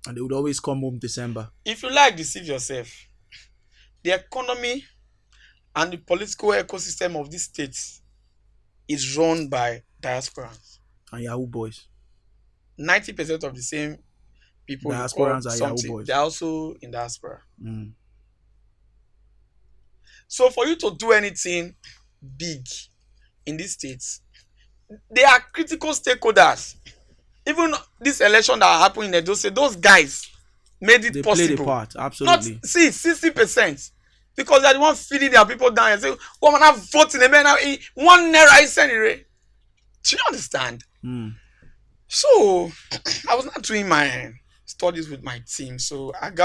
And they would always come home December. If you like, deceive yourself. The economy and the political ecosystem of these states is run by diasporans. And Yahoo boys. 90% of the same people you call Diasporans are Yahoo something, boys. they're also in diaspora. Mm. So for you to do anything big in these states, they are critical stakeholders. Even this election that happened in Edo State, those guys made it They played a possible. part, Not absolutely. see 60%. Because they're the one feeding their people down and say, "Oh man, I'm voting a man now. 1 naira I send it." Do you understand? Mm. So I was not doing my studies with my team. So I've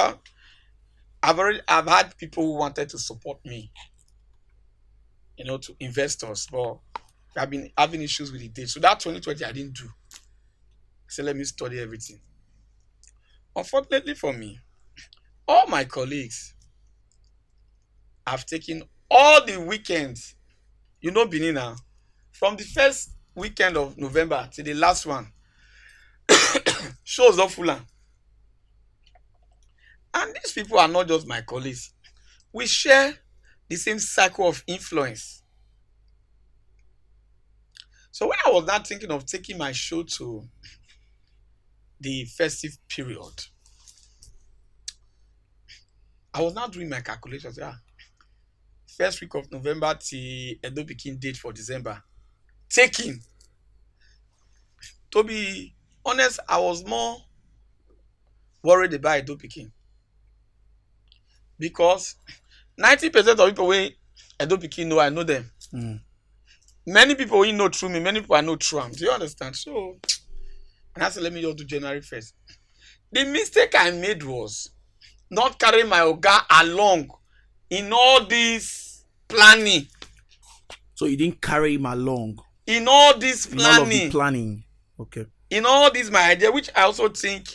had people who wanted to support me, to investors, but I've been having issues with the date. So that 2020 I didn't do. So let me study everything. Unfortunately for me, all my colleagues have taken all the weekends. Benin now. From the first weekend of November to the last one, shows up full. And these people are not just my colleagues. We share the same cycle of influence. So when I was not thinking of taking my show to the festive period, I was now doing my calculations. First week of November till Edo Pikin date for December. Taking. To be honest, I was more worried about Edo Pikin. Because 90% of people wey Edo Pikin know, I know them. Mm. Many people wey know through me, many people I know through am. Do you understand? So, and I said, let me just do January 1st. The mistake I made was not carrying my oga along in all this planning. So you didn't carry him along In all this in all of the planning. planning. Okay. In all this my idea, which I also think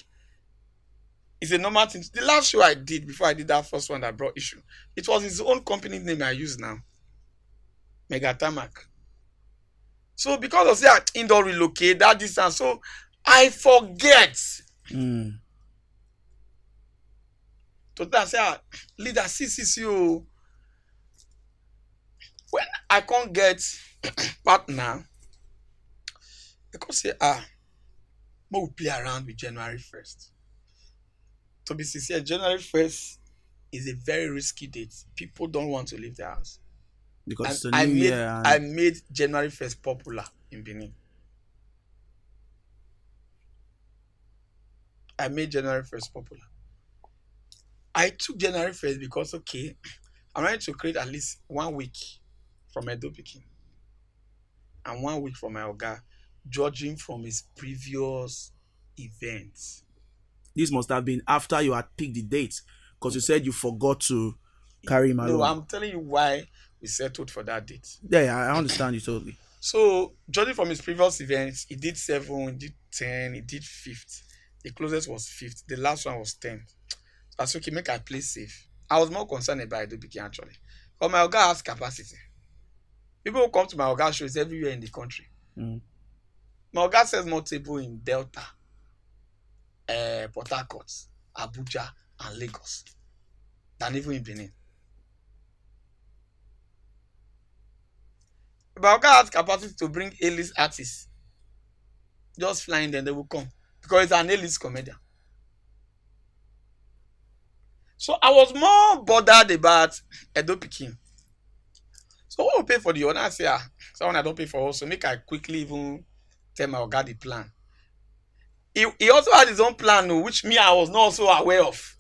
is a normal thing. The last show I did before I did that first one that brought issue, it was his own company name I use now. Megatamac. So because of that, he don't relocate that distance. So I forget Mm. to tell say, leader, see, oh. When I can't get partner, I can say, we play around with January 1st. To be sincere, January 1st is a very risky date. People don't want to leave their house. Because And it's a new year. And I made January 1st popular in Benin. I made January 1st popular. I took January 1st because, okay, I'm ready to create at least 1 week from Edo Pikin and 1 week from my Oga, judging from his previous events. this must have been after you had picked the date. Because you said you forgot to carry him along. No, I'm telling you why we settled for that date. Yeah, I understand you totally. So, judging from his previous events, he did 7, he did 10, he did 5th. The closest was 5th. The last one was 10th. So I said, okay, make I play safe. I was more concerned about Edo Pikin actually. But my Oga has capacity. People who come to my Oga shows everywhere in the country. Mm. My Oga sells more table in Delta, Port Harcourt, Abuja, and Lagos than even in Benin. My Oga has capacity to bring A-list artists. Just flying them, they will come. Because it's an A-list comedian. So I was more bothered about Edo Pikin. So what we pay for the owner? I say, someone I don't pay for also, make I quickly even tell my Oga the plan. He also had his own plan, which me I was not also aware of.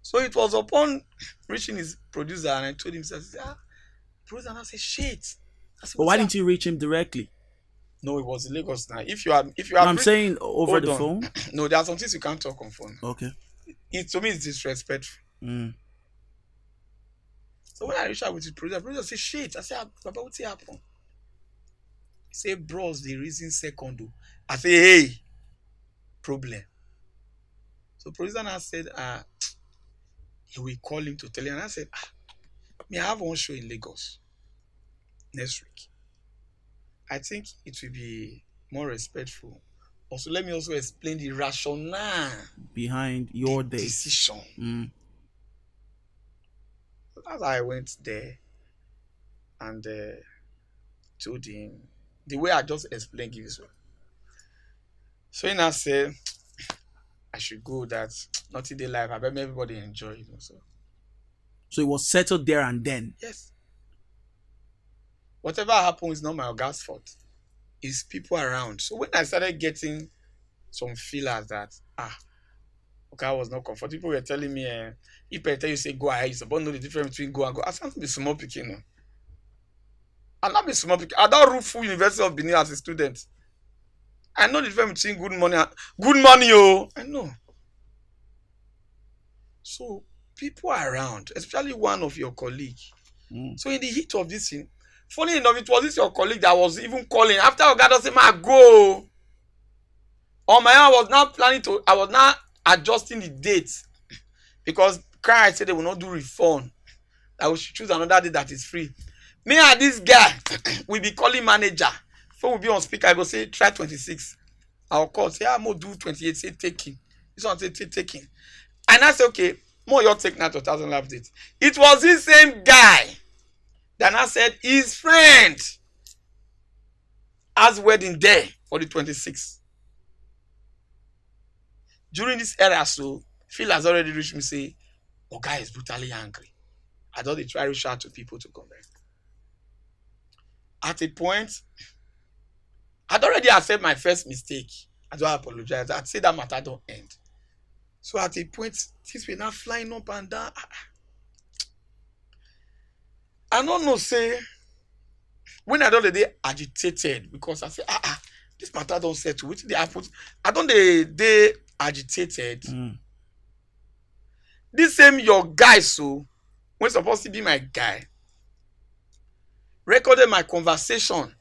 So it was upon reaching his producer and I told him, producer, and I said, shit. I said, But why didn't you reach him directly? No, it was in Lagos now. If you are, No, I'm saying over hold the on. phone. No, there are some things you can't talk on phone. Okay. To me, it's disrespectful. Mm. So when I reached out with the producer said, shit. I said, Papa, what's happened? He said, bros, the reason second. I say, hey, problem. So producer now said, he will call him to tell him. And I said, me, I have one show in Lagos next week. I think it will be more respectful. Also, let me also explain the rationale, Behind the your date. decision. Mm. So that's how I went there and told him the way I just explained it. So he now said I should go, that nothing they life. I bet everybody enjoy it. So it was settled there and then. Yes. Whatever happened is not my God's fault. It's people around. So when I started getting some feelers that okay, I was not comfortable. People were telling me, if I tell you say go ahead, you supposed to know the difference between go and go. I can't be small picking. I'm not be small picking. I don't rule full University of Benin as a student. I know the difference between good money and good money, oh. I know. So people around, especially one of your colleagues. So in the heat of this thing, funny enough, it was this your colleague that was even calling after Oga said, "Ma go." On my own, I was now adjusting the date because Cry said they will not do refund. I should choose another day that is free. Me and this guy will be calling manager. Before we be on speaker, I go say try 26. I'll call, say I'm gonna do 28. Say taking. This one say taking. And I say okay, more your take now to 1,000 live date. It was this same guy that I said his friend has wedding there for the 26th. During this era, so Phil has already reached me say, Oga is brutally angry. I thought they try to reach out to people to come back. At a point, I'd already accepted my first mistake. I don't apologize. I'd say that matter don't end. So at a point, things were now flying up and down. I don't know, say, when I don't the day agitated, because I say, this matter don't settle. Which they happen. I don't they agitated. This same your guy, so when supposed to be my guy, recorded my conversation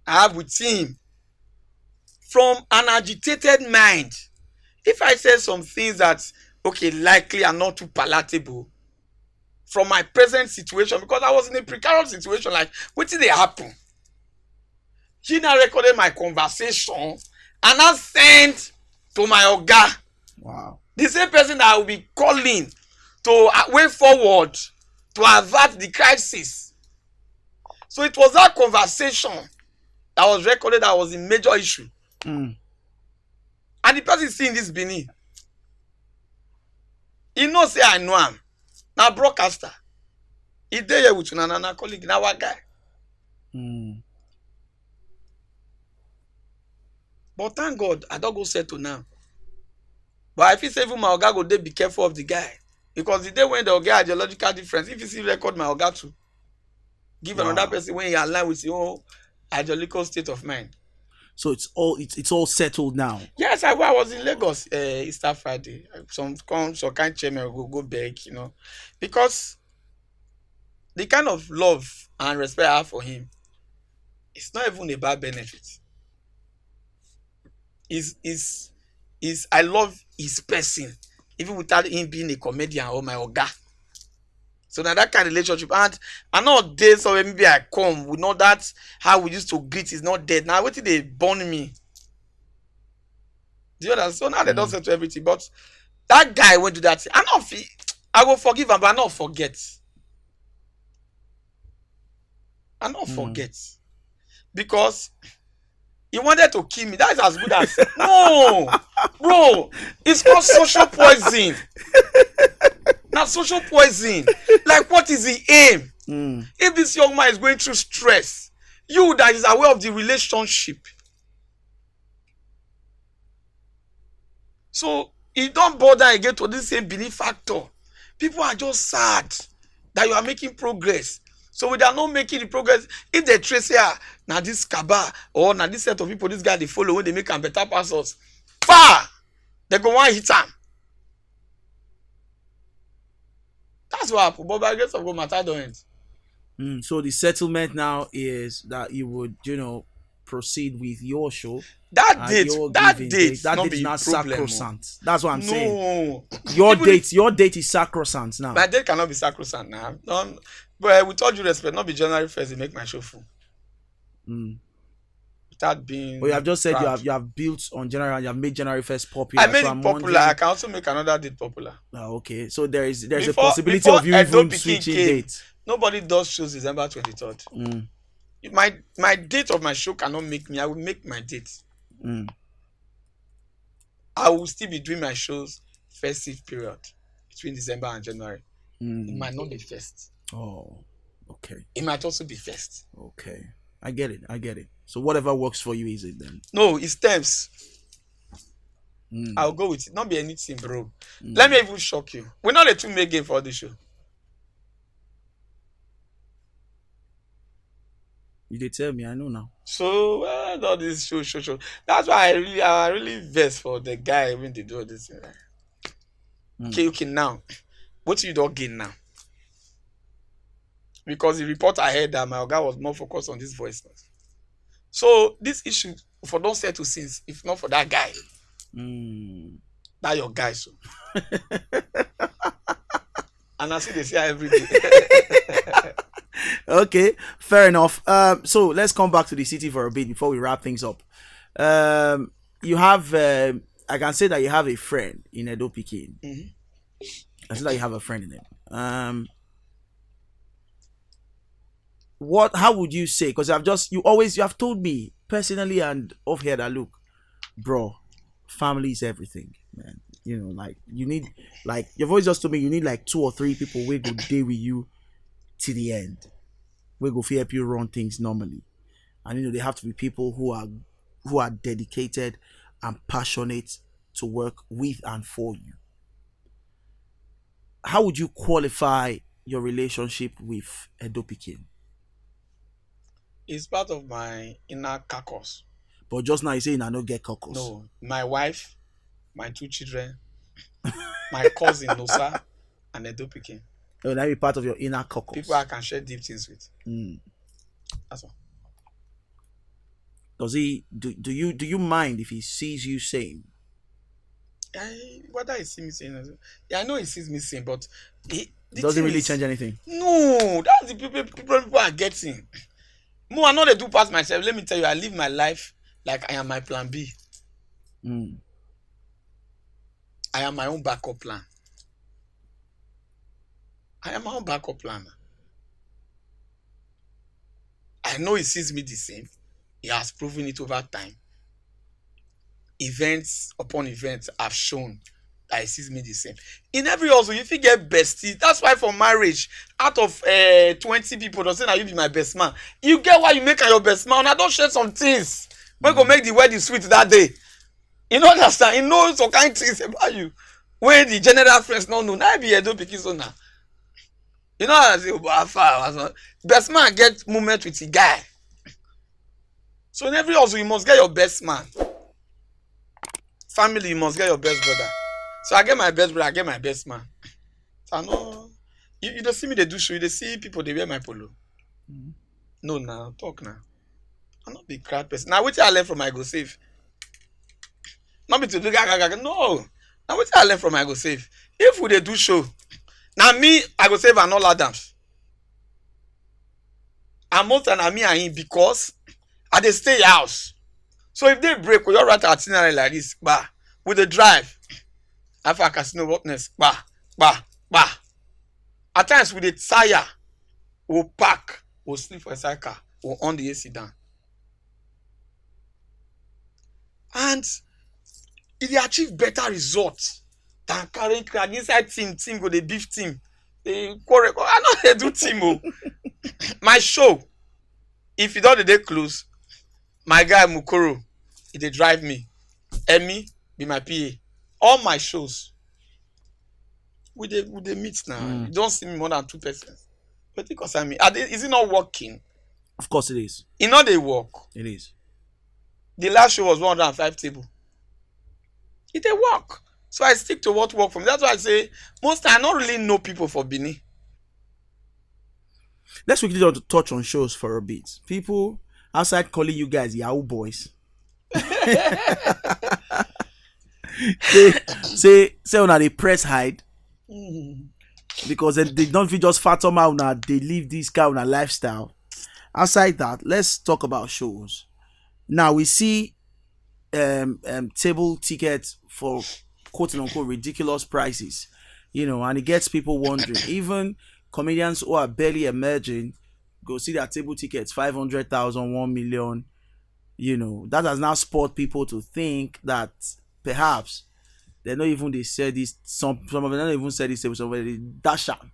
I have with him from an agitated mind. If I say some things that okay likely are not too palatable from my present situation, because I was in a precarious situation, like what did they happen? He now recorded my conversation and I sent to my Oga. Wow. The same person that I will be calling to way forward to avert the crisis. So it was that conversation that was recorded that was a major issue. And the person seeing this Benin, he knows say I know him. Now broadcaster. He dey here with another colleague, now our guy. But thank God, I don't go settle now. But if you say even my Oga go dey, be careful of the guy. Because the day when the Oga ideological difference, if you see record my Oga too, give another person when he align with your own ideological state of mind. So it's all settled now. Yes, I was in Lagos Easter Friday. Some kind chairman will go beg, because the kind of love and respect I have for him, it's not even about benefit. Is I love his person, even without him being a comedian or my Oga. So now that kind of relationship, and I know days so maybe I come, we know that how we used to greet is not dead. Now what did they burn me? Do you understand? So now they don't settle everything. But that guy went to that thing. I will forgive him, but I not forget. I not forget. Because he wanted to kill me. That is as good as no, bro. It's called social poison. Now social poison. Like what is the aim? If this young man is going through stress, you that is aware of the relationship, so he don't bother again to this same belief factor. People are just sad that you are making progress. So we are not making the progress. If they trace here, now this cabal or now this set of people, this guy they follow when they make them better pass us, they go one hit them. That's what happened. But by the grace of God, matter don't end. So the settlement now is that you would, proceed with your show That and date, your that giving date, date. That not date is be not problem. sacrosanct. That's what I'm saying. No, Your even if your date is sacrosanct now. my date cannot be sacrosanct now. Don't, but with all due respect, not be January 1st, they make my show full. Mm. Without But you have being just said proud. you have built on January, you have made January 1st I popular. made So it I'm popular. I wondering. can also make another date popular. Okay, so there's a possibility Before of you Edo even Pikin switching came, dates. nobody does shows December 23rd. Mm. My date of my show cannot make me. I will make my date. Mm. I will still be doing my shows festive period between December and January. It Mm. might not be first. Oh, okay. It might also be first. Okay. I get it. I get it. So whatever works for you is it then? No, it's stems. Mm. I'll go with it. Not be anything, bro. Mm. Let me even shock you. We're not a two-make game for this show. You did tell me, I know now. So all this show. That's why I really vex for the guy when they do all this thing. Okay, now. What you don't gain now? Because the report I heard that my guy was more focused on this voice. So this issue for don't settle since if not for that guy. That your guy so. And I see they say every day. Okay, fair enough. So let's come back to the city for a bit before we wrap things up. You have, I can say that you have a friend in Edo Pikin. Mm-hmm. I say that you have a friend in it. How would you say? Because you have told me personally and off here that look, bro, family is everything, man. You know, like you need, like your voice just told me you need like 2 or 3 people who go stay with you to the end. We go help you run things normally, and you know they have to be people who are dedicated and passionate to work with and for you. How would you qualify your relationship with Edo Pikin? It's part of my inner carcass. But just now you saying I don't get caucus. No, my wife, my 2 children, my cousin Nosa, and Edo Pikin. Oh, that be part of your inner caucus. People I can share deep things with. That's all. Does he do you mind if he sees you saying? Whether he sees me saying, I know he sees me saying, but it doesn't really change anything. No, that's the people are getting. Mo, I know they do pass myself. Let me tell you, I live my life like I am my plan B. I am my own backup plan. I am my own backup plan. I know he sees me the same. He has proven it over time. Events upon events have shown that he sees me the same. In every hustle, if you get bestie, that's why for marriage, out of 20 people, don't say now you be my best man. You get why you make your best man. I don't share some things. We go make the wedding sweet that day. You know understand? You know some kind of things about you. When the general friends don't know, now be Edo Pikin so now. You know how I say, best man get moment with the guy. So in every hustle, you must get your best man. Family, you must get your best brother. So I get my best brother, I get my best man. So I know you don't see me they do show, you don't see people they wear my polo. No, now talk now. I'm not be crowd person. Now what I learn from I go save. Not be to do gaga. No. Now what I learn from I go save. If we they do show, now me I go save and all Adams. And most than me and him because I they stay house. So if they break, we all write itinerary like this, with the drive. After a casino witness, At times with the tire, we'll park, we'll sleep for a side car, we'll on the AC down. And if they achieve better results than carrying crowd inside team go the beef team. They quarrel. I know they do team. My show, if you don't they close, my guy Mukoro, they drive me. Emmy be my PA. All my shows, we they meet now. You don't see me more than 2 persons. But because is it not working? Of course it is. You know they work. It is. The last show was 105 table. It they work. So I stick to what work for me. That's why I say most time I don't really know people for Benin. Let's quickly touch on shows for a bit. People, outside calling you guys Yahoo boys. say on the press hide because they don't feel just fathom how now they live this kind of lifestyle. Outside that, let's talk about shows. Now we see table tickets for quote unquote ridiculous prices, and it gets people wondering. Even comedians who are barely emerging go see their table tickets 500,000, 1 million. That has now spurred people to think that perhaps they not even they said this. Some of them don't even say this. Some of them they dash out.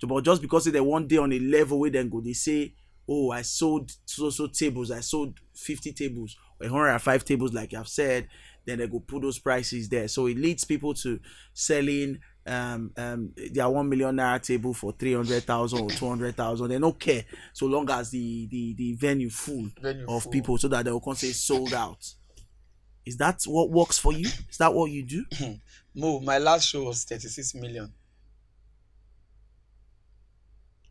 But just because they one day on a level where then go, they say, "Oh, I sold so tables. I sold 50 tables or 105 tables," like I've said. Then they go put those prices there. So it leads people to selling their 1 million naira table for 300,000 or 200,000. They don't care so long as the venue full of people, so that they will come say sold out. Is that what works for you? Is that what you do? Mo, my last show was 36 million.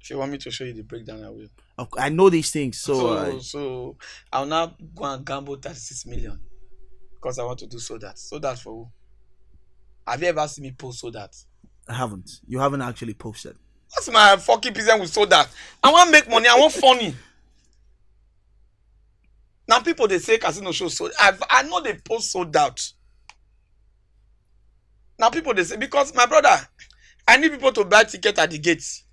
If you want me to show you the breakdown, I will. I know these things, so I'll now go and gamble 36 million because I want to do so that for who? Have you ever seen me post so that? I haven't. You haven't actually posted. What's my fucking business with so that? I want to make money. I want funny. Now people they say casino show so I know they post sold out. Now people they say because my brother, I need people to buy ticket at the gates.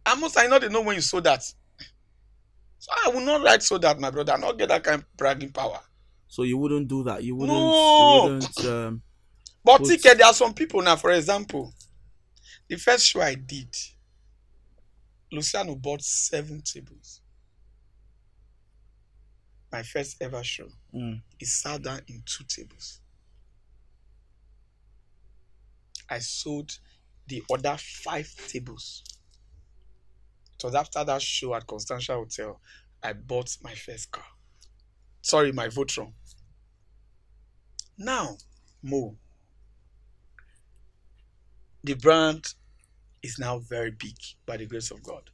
I know they know when you sold that. So I will not write so that, my brother. I not get that kind of bragging power. So you wouldn't do that. You wouldn't. No. You wouldn't. But ticket, there are some people now. For example, the first show I did, Luciano bought 7 tables. My first ever show. He sat down in 2 tables. I sold the other 5 tables. It was after that show at Constantia Hotel, I bought my first car. Sorry, my Votron. Now, Mo, the brand is now very big by the grace of God.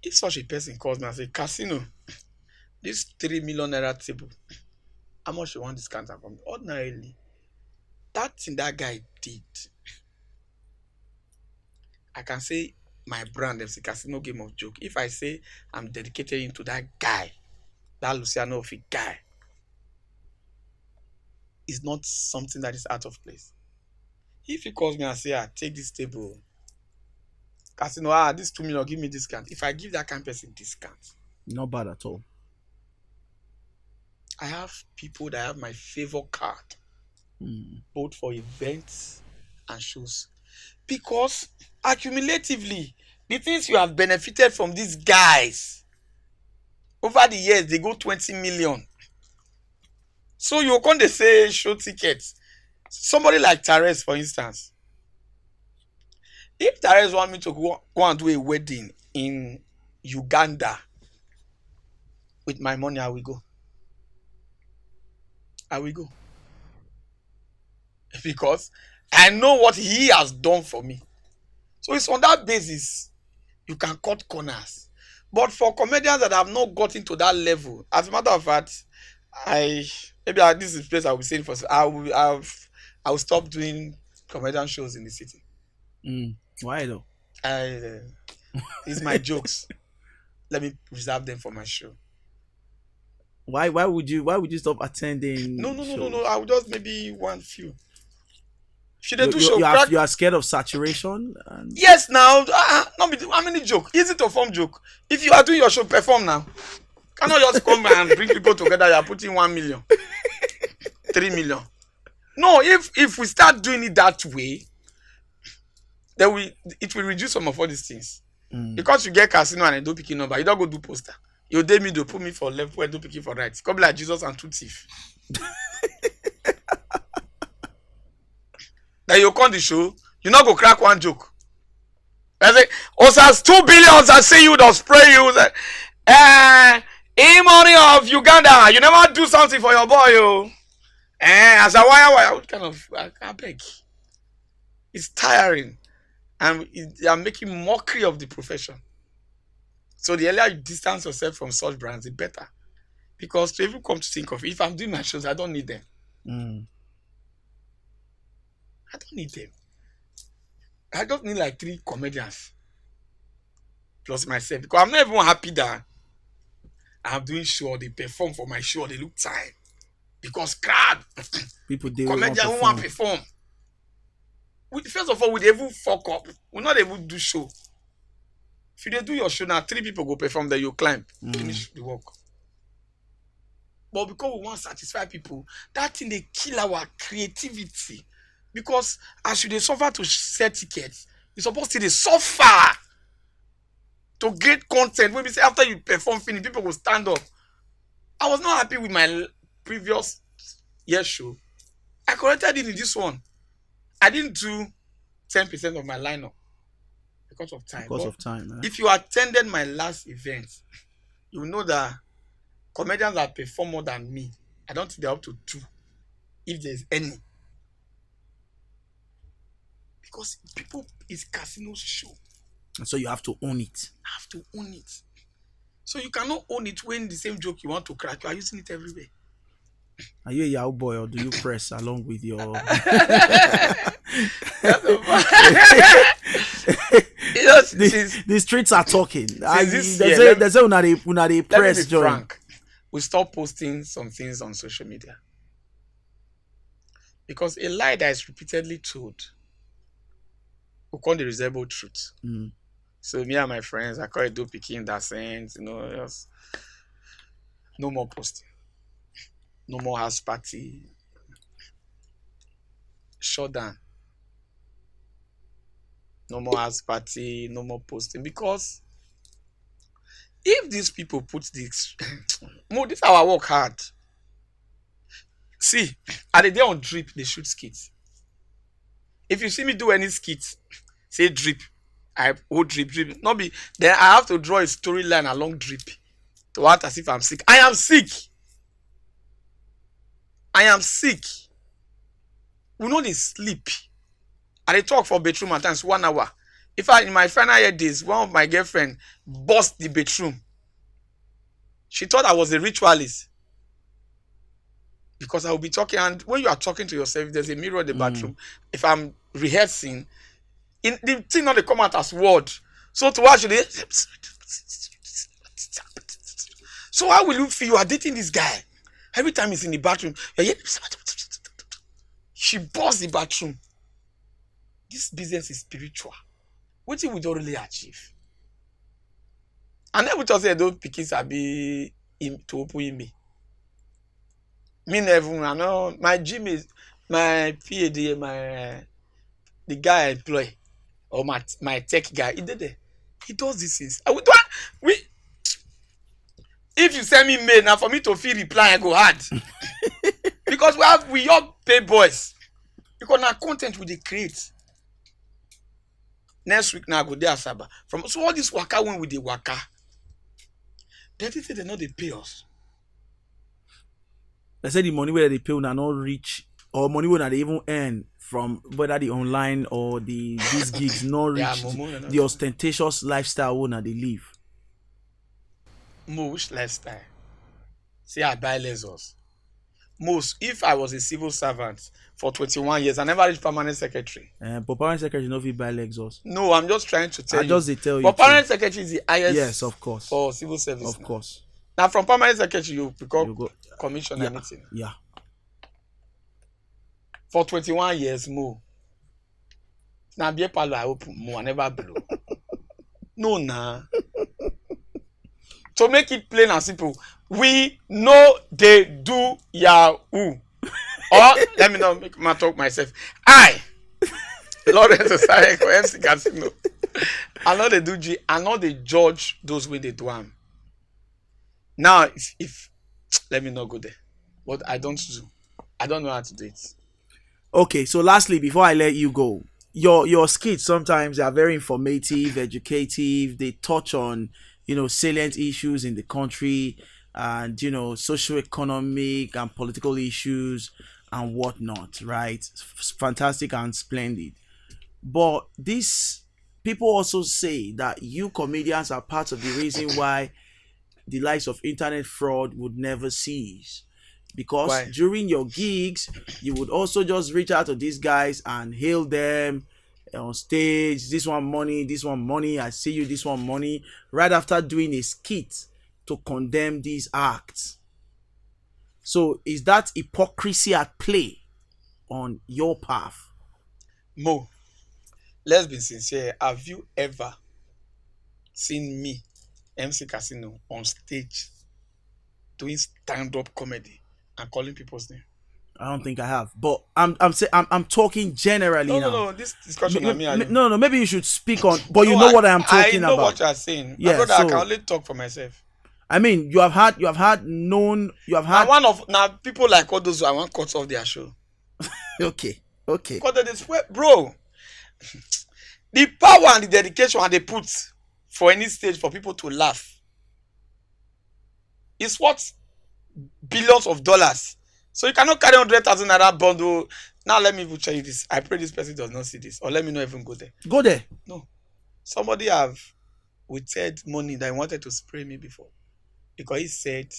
If such a person calls me and says, Casino, this 3 million naira table, how much you want discount from me? Ordinarily, that thing that guy did, I can say my brand, MC Casino Game of Joke. If I say I'm dedicated into that guy, that Luciano of a guy, is not something that is out of place. If he calls me and say, take this table, Casino, this 2 million, give me discount. If I give that kind of person discount, not bad at all. I have people that have my favor card, both for events and shows, because accumulatively, the things you have benefited from these guys over the years, they go 20 million. So you can't say show tickets. Somebody like Tares, for instance. If Tares want me to go and do a wedding in Uganda with my money, I will go. I will go. Because I know what he has done for me. So it's on that basis you can cut corners. But for comedians that have not gotten to that level, as a matter of fact, this is the place I will be saying for. I will stop doing comedian shows in the city. Why though? It's my jokes. Let me reserve them for my show. Why would you stop attending? No. I will just maybe one few. You are scared of saturation? Yes, now. How many joke? Easy to form joke. If you are doing your show, perform now. Cannot just come and bring people together. You are putting 1 million, 3 million. No, if we start doing it that way, then it will reduce some of all these things. Because you get casino and I don't pick a number, you don't go do poster. You dare me to put me for left, where I don't pick it for right. Come like Jesus and two thief. Then you come the show, you not go crack one joke. I say, Osas 2 billion, I see you, they'll spray you. Money of Uganda, you never do something for your boy, yo. As a wire, what kind of, I beg. It's tiring. And I'm making mockery of the profession. So the earlier you distance yourself from such brands, the better. Because to even come to think of it, if I'm doing my shows, I don't need them. Mm. I don't need them. I just need like 3 comedians plus myself. Because I'm not even happy that I'm doing show, they perform for my show, they look tired. Because crowd, People they will want comedian who want perform. perform. First of all, we even fuck up. We're not able to do show. If you dey do your show now, 3 people go perform, then you climb, finish the work. But because we want to satisfy people, that thing they kill our creativity. Because as you dey suffer to sell tickets, you supposed to dey suffer to get content. When we say after you perform finish, people will stand up. I was not happy with my previous year's show. I corrected it in this one. I didn't do 10% of my lineup because of time. Because But of time. Eh? if you attended my last event, you will know that comedians that perform more than me, I don't think they're up to 2, if there's any. Because people, it's casino's show. And so you have to own it. I have to own it. So you cannot own it when the same joke you want to crack, you are using it everywhere. Are you a Yahoo boy or do you press along with your the streets are talking. There's a press Let me be joint. frank. We stop posting some things on social media. Because a lie that is repeatedly told will call the resemble truth. Mm. So me and my friends, I call it do picking that sense, just no more posting. No more house party. Shut down. No more house party, no more posting. Because if these people put this, this our work hard. See, at the day on drip, they shoot skits. If you see me do any skits, say drip, I hold drip. Not be then I have to draw a storyline along drip to act as if I'm sick. I am sick. I am sick. We know they sleep. And they talk for bedroom at times 1 hour. In my final year days, one of my girlfriend bust the bedroom. She thought I was a ritualist. Because I will be talking, and when you are talking to yourself, there's a mirror in the bathroom. If I'm rehearsing, the thing not they come out as word. So to watch it, so how will you feel? You are dating this guy. Every time he's in the bathroom, she busts the bathroom. This business is spiritual. What we don't really achieve. And then we just say, don't pick it to open me. Me never, I know my gym is my PAD, the guy I employ, or my tech guy. He does these things. If you send me mail now for me to feel reply, I go hard. Because we all pay boys. Because now content we dey create. Next week now I go there Asaba. So all this waka when we dey waka, they say they know they pay us. They say the money where they pay will not reach, or money will not even earn from whether the online or these gigs not reach the ostentatious lifestyle will not they live. Which lifestyle? See, I buy Lexus. If I was a civil servant for 21 years, I never reached permanent secretary. But permanent secretary no fit buy Lexus. No, I'm just trying to tell you. I just tell you. But permanent secretary is the highest. Yes, of course. For civil service. Of course. Now from permanent secretary, you become commissioner anything. Yeah. For 21 years, Now beer parlor I open I never blow. No, nah. To make it plain and simple, we know they do Yahoo. Or let me not make my talk myself. Lawrence Osayeko, MC Casino. I know they do I know they judge those when they do them. Now, if let me not go there. But I don't know how to do it. Okay, so lastly, before I let you go, your skits sometimes are very informative, educative. They touch on salient issues in the country and socio-economic and political issues and whatnot, right? Fantastic and splendid. But this people also say that you comedians are part of the reason why the likes of internet fraud would never cease. Because Why? during your gigs, you would also just reach out to these guys and hail them on stage. This one money, this one money. I see you, this one money. Right after doing a skit to condemn these acts. So is that hypocrisy at play on your path? Mo, let's be sincere. Have you ever seen me, MC Casino, on stage doing stand-up comedy and calling people's name? I don't think I have, but I'm talking generally No, no, now. no. This discussion on me and you. No, maybe you should speak on, but you No, know what I am talking I know about. what you are saying. My Yeah, brother, I can so only talk for myself. I mean, you have had known, you have Now had. one of now people like all those who I want cut off their show. Okay, okay. Because they swear, bro. The power and the dedication and they put for any stage for people to laugh is what billions of dollars. So you cannot carry 100,000 naira bundle. Now let me even tell you this. I pray this person does not see this, or let me not even go there. Go there. No, somebody have withheld money that he wanted to spray me before because he said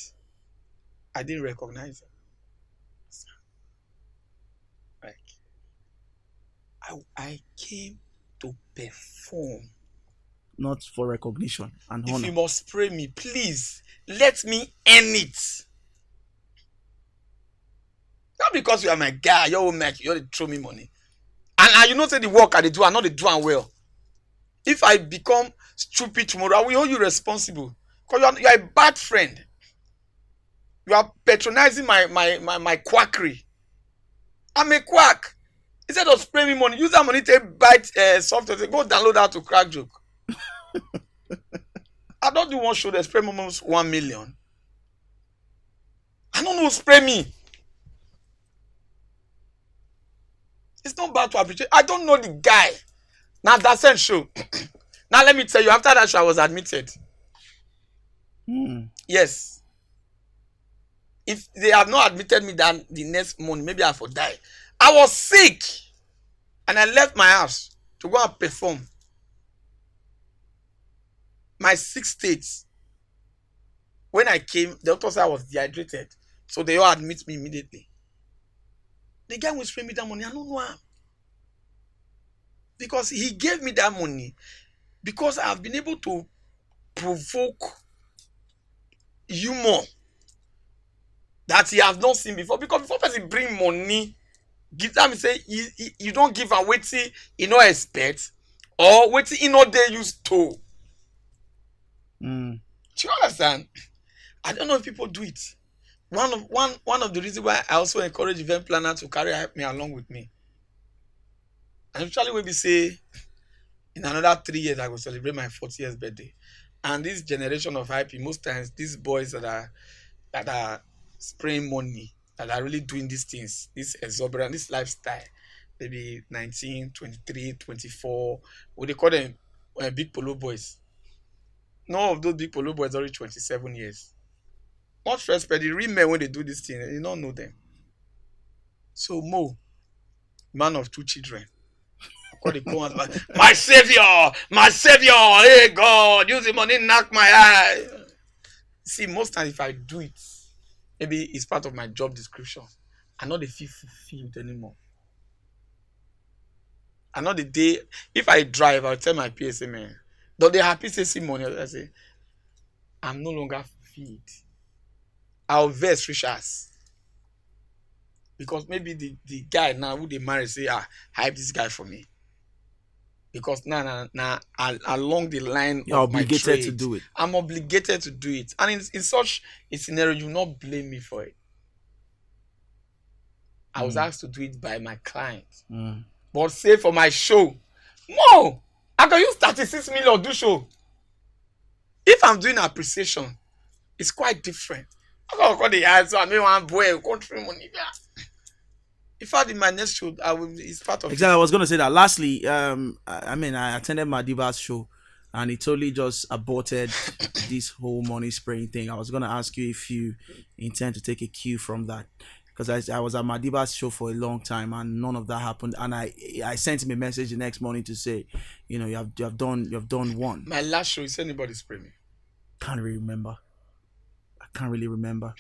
I didn't recognize him. Like I came to perform. Not for recognition and If honor. you must spray me, please let me earn it. Not because you are my guy, you're make you to throw me money. And you know say the work I do, I know they do and well. If I become stupid tomorrow, I will hold you responsible. Because you are a bad friend. You are patronizing my quackery. I'm a quack. Instead of spraying me money, use that money to buy software. Go download that to crack joke. I don't do one show that spray me almost 1 million. I don't know spray me. It's not bad to appreciate. I don't know the guy. Now that's a show. Now let me tell you, after that show, I was admitted. Yes. If they have not admitted me then the next month, maybe I will die. I was sick. And I left my house to go and perform. My 6 states. When I came, the doctor said I was dehydrated. So they all admit me immediately. The guy will spray me that money. I don't know how. Because he gave me that money because I have been able to provoke humor that he has not seen before. Because before person bring money, give them say you don't give a waiting you no expect or waiting you know they used to. Do you understand? I don't know if people do it. One of the reasons why I also encourage event planner to carry me along with me. And usually when we say in another 3 years I will celebrate my 40th birthday. And this generation of IP, most times these boys that are spraying money, that are really doing these things, this exuberant, this lifestyle, maybe 19, 23, 24, what they call them big polo boys. None of those big polo boys are already 27 years. Much respect, the real men when they do this thing, you don't know them. So Mo, man of 2 children, my savior, hey God, use the money, knock my eye. See, most times if I do it, maybe it's part of my job description. I know they feel fulfilled anymore. I know the day, if I drive, I'll tell my PSA man, though they happy to see money, I say, I'm no longer fulfilled. I'll vex Richards. Because maybe the guy now who they marry say, hype this guy for me. Because now along the line You're of obligated my trade, to do it. I'm obligated to do it. And in such a scenario, you will not blame me for it. I was asked to do it by my client. But say for my show, no, I can use 36 million do show. If I'm doing appreciation, it's quite different. I'm gonna call the answer. I mean, one boy country money. In fact, in my next show, it's part of exactly. I was gonna say that. Lastly, I attended Madiba's show, and it totally just aborted this whole money spraying thing. I was gonna ask you if you intend to take a cue from that. because I was at Madiba's show for a long time and none of that happened. And I sent him a message the next morning to say, you have done one. My last show, is anybody spray me? Can't really remember. I can't really remember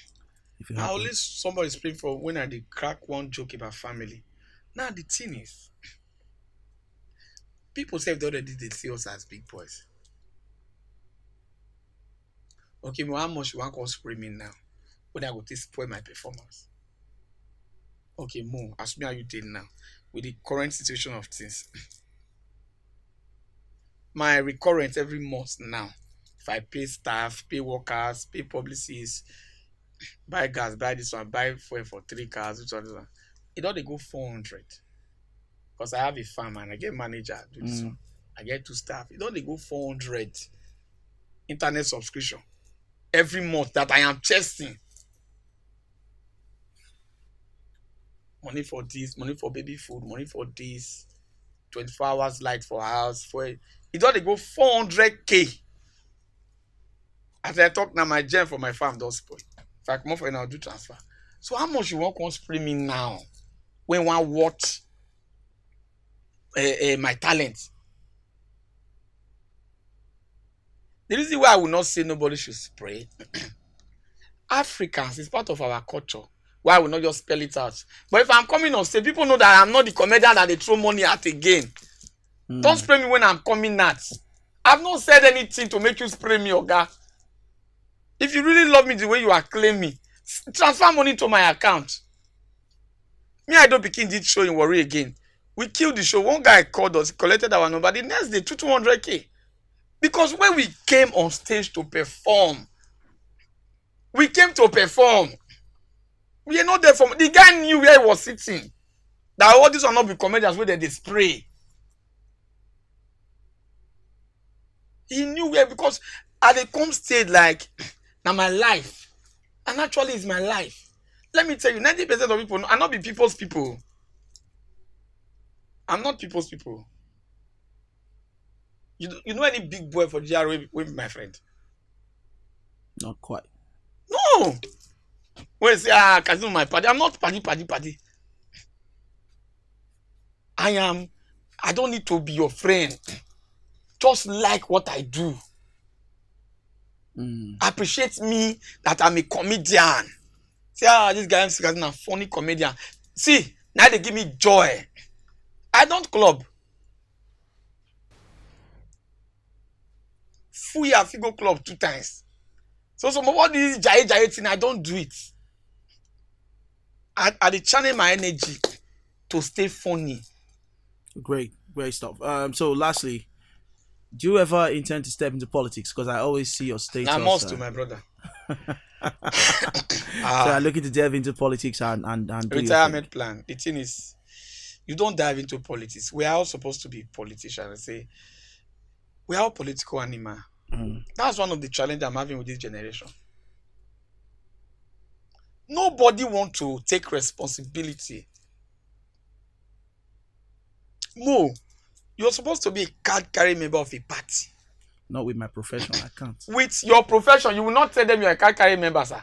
if it Now, happened. only somebody spray for when I did crack one joke about family. Now, the thing is, people say they already they see us as big boys. Okay, well, how much you want to spray me now? When I go to spoil my performance. Okay, Mo, ask me how you did now. With the current situation of things. My recurrent every month now. If I pay staff, pay workers, pay publicists, buy gas, buy this one, buy fuel for 3 cars, which one, it all they go 400. Because I have a farm and I get manager, do this one. I get 2 staff. It all they go 400 internet subscription every month that I am chasing. Money for this, money for baby food, money for this, 24 hours light for house, for it all they go 400k. As I talk now, my gem for my farm don't spoil. If I come up for it, I'll do transfer. So how much you want to spray me now when one watch my talent? The reason why I will not say nobody should spray, Africans is part of our culture. Why I will not just spell it out? But if I'm coming on stage, people know that I'm not the comedian that they throw money at again. Don't spray me when I'm coming at. I've not said anything to make you spray me, Oga. If you really love me the way you are claiming, transfer money to my account. Me, I don't begin this show in worry again. We killed the show. One guy called us, collected our number. The next day, 200k. Because when we came on stage to perform, we came to perform. We are not there for the guy knew where he was sitting. That all these will not be comedians where they spray. He knew where, because at the come stage like now my life. And actually it's my life. Let me tell you, 90% of people are not be people's people. I'm not people's people. You know any big boy for GRA with my friend? Not quite. No. When you say, Kazim, my party, I'm not party. I don't need to be your friend. Just like what I do. Appreciate me that I'm a comedian. Say, this guy is a funny comedian. See, now they give me joy. I don't club. Full year, I go club 2 times. So some of all these jay thing, I don't do it. I channel my energy to stay funny. Great stuff. So lastly, do you ever intend to step into politics? Because I always see your status. I must to my brother. So I'm looking to delve into politics and do retirement plan. The thing is, you don't dive into politics. We are all supposed to be politicians. I say we are all political animal. That's one of the challenges I'm having with this generation. Nobody wants to take responsibility. Mo, you're supposed to be a card-carrying member of a party. Not with my profession, I can't. With your profession, you will not tell them you're a card-carrying member, sir.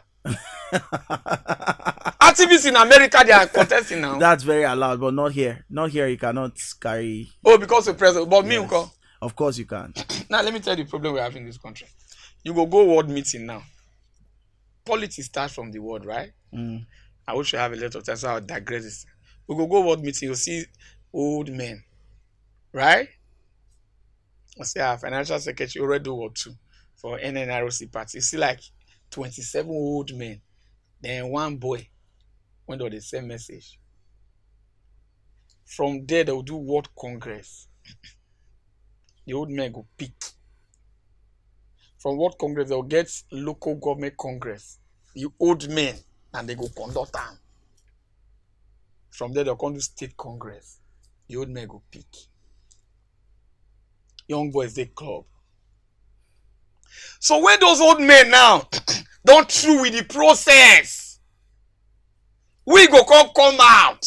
Activists in America, they are contesting now. That's very allowed, but not here. Not here, you cannot carry. Oh, because of president. But yes. Me, of course you can. Now, let me tell you the problem we have in this country. You go world meeting now. Politics starts from the world, right? I wish I have a lot of time, so I'll digress this. We go world meeting, you'll see old men, right? I say our financial secretary already do World 2 for NNROC party. You see like 27 old men, then one boy went on the same message. From there, they will do World Congress. The old men go pick. From World Congress, they'll get local government Congress. The old men, and they go conduct them. From there, they'll come to state Congress. The old men go pick. Young boys, they club. So when those old men now don't through with the process, we go come out.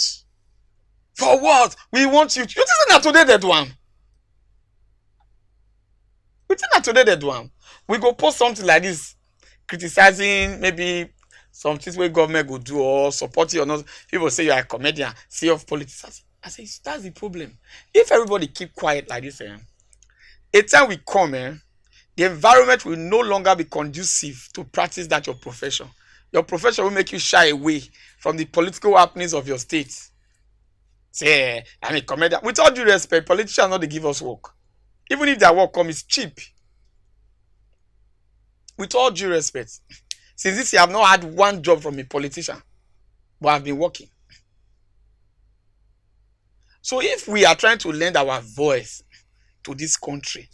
For what? We want you. You think that today that one? We think that today that one. We go post something like this, criticizing maybe some things where government will do or support you or not. People say you are a comedian, say of politics. I say that's the problem. If everybody keep quiet like this, a time will come, the environment will no longer be conducive to practice that your profession. Your profession will make you shy away from the political happenings of your state. Say, I'm a comedian. With all due respect, politicians not they give us work. Even if their work comes, it's cheap. With all due respect, since this year I've not had one job from a politician, but I've been working. So if we are trying to lend our voice to this country,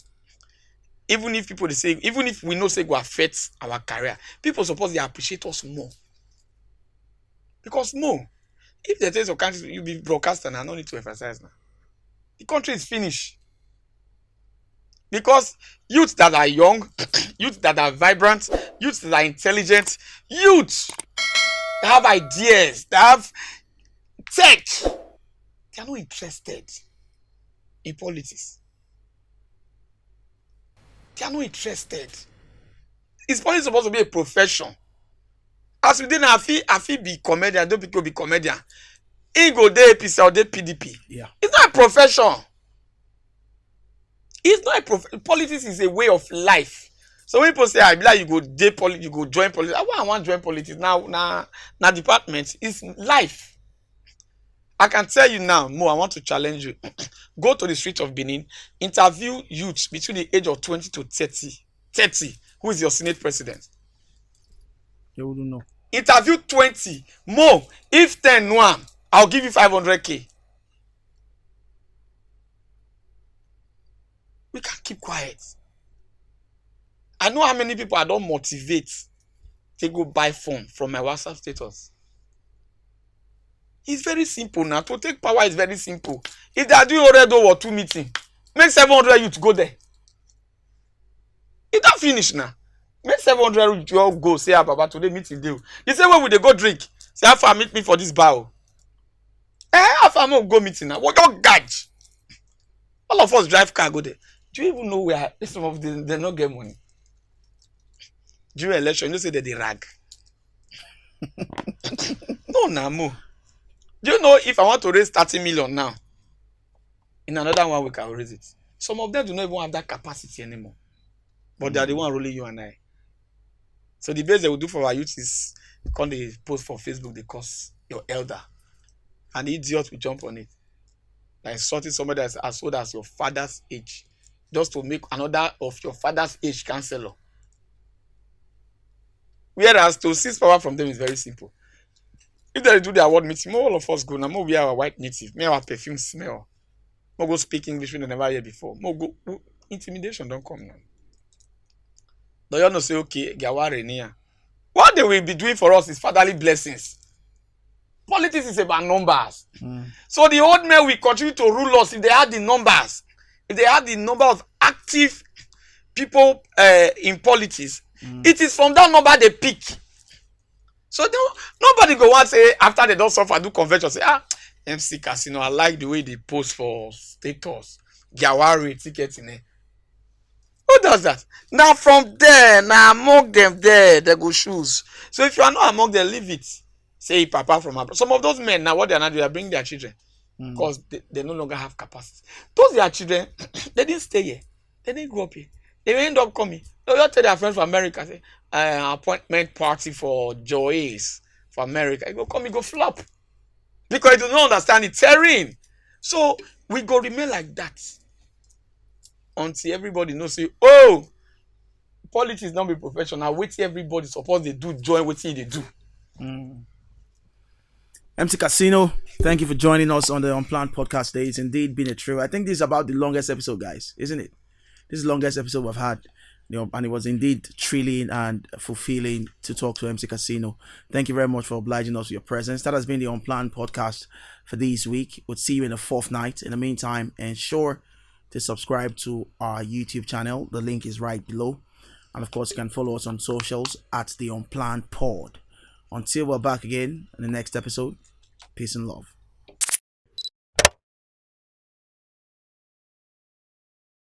even if people they say, even if we know say go affect our career, people suppose they appreciate us more. Because no, if the taste of country you be broadcasting, I no need to emphasize now. The country is finished. Because youth that are young, youth that are vibrant, youth that are intelligent, youth that have ideas, that have tech, they are not interested in politics. They are not interested. Is politics supposed to be a profession? As we did, I feel be comedian, don't people be comedian. He go there APC or there PDP. Yeah. It's not a profession. It's not a politics is a way of life. So when people say, I be like you go you go join politics. I want to join politics now department. It's life. I can tell you now, Mo, I want to challenge you. Go to the street of Benin, interview youths between the age of 20 to 30. 30. Who is your Senate president? They wouldn't know. Interview 20. Mo, if 10 one, I'll give you 500K. We can't keep quiet. I know how many people I don't motivate to go buy phone from my WhatsApp status. It's very simple now. To take power is very simple. If they are doing already or 2 meeting, make 700 you to go there. It don't finish now. Make 700 you all go say, Baba, today meeting deal. You say, where will they go drink? Say, how far meet me for this bar? How far go meeting now? What your gauge? All of us drive car go there. Do you even know where some of them they not get money? During election, you say that they rag. No, Namo. Do you know if I want to raise 30 million now, in another 1 week I will raise it? Some of them do not even have that capacity anymore. But they are the one rolling you and I. So the best they will do for our youth is when they post for Facebook, they curse your elder. And the idiot will jump on it. Like insulting somebody that's as old as your father's age. Just to make another of your father's age counselor. Whereas to seize power from them is very simple. If they do the award meeting, all of us go now. More we are our white native. May our perfume smell. More go speak English when they never hear before. More go intimidation don't come now. Do you know say okay, Gaware near. What they will be doing for us is fatherly blessings. Politics is about numbers. So the old men will continue to rule us if they had the numbers. If they had the number of active people in politics, it is from that number they pick. So nobody go want say after they don't suffer do convention say MC Casino, I like the way they post for status. Gawari ticket in it. Who does that? Now from there, now among them there, they go choose. So if you are not among them, leave it. Say papa from abroad. Some of those men now what they are not doing, they are bringing their children. Because they no longer have capacity. Those their children, they didn't stay here. They didn't grow up here. They will end up coming. They will tell their friends from America, say, appointment party for Joyce for America. You go come, you go flop. Because you do not understand the terrain. So we go remain like that. Until everybody knows, say, oh, politics not be professional. Wait till everybody suppose they do join what they do. MC Casino, thank you for joining us on the Unplanned podcast today. It's indeed been a thrill. I think this is about the longest episode, guys, isn't it? This is the longest episode we've had, and it was indeed thrilling and fulfilling to talk to MC Casino. Thank you very much for obliging us with your presence. That has been the Unplanned podcast for this week. We'll see you in the fourth night. In the meantime, ensure to subscribe to our YouTube channel. The link is right below. And of course, you can follow us on socials at the Unplanned Pod. Until we're back again in the next episode, peace and love.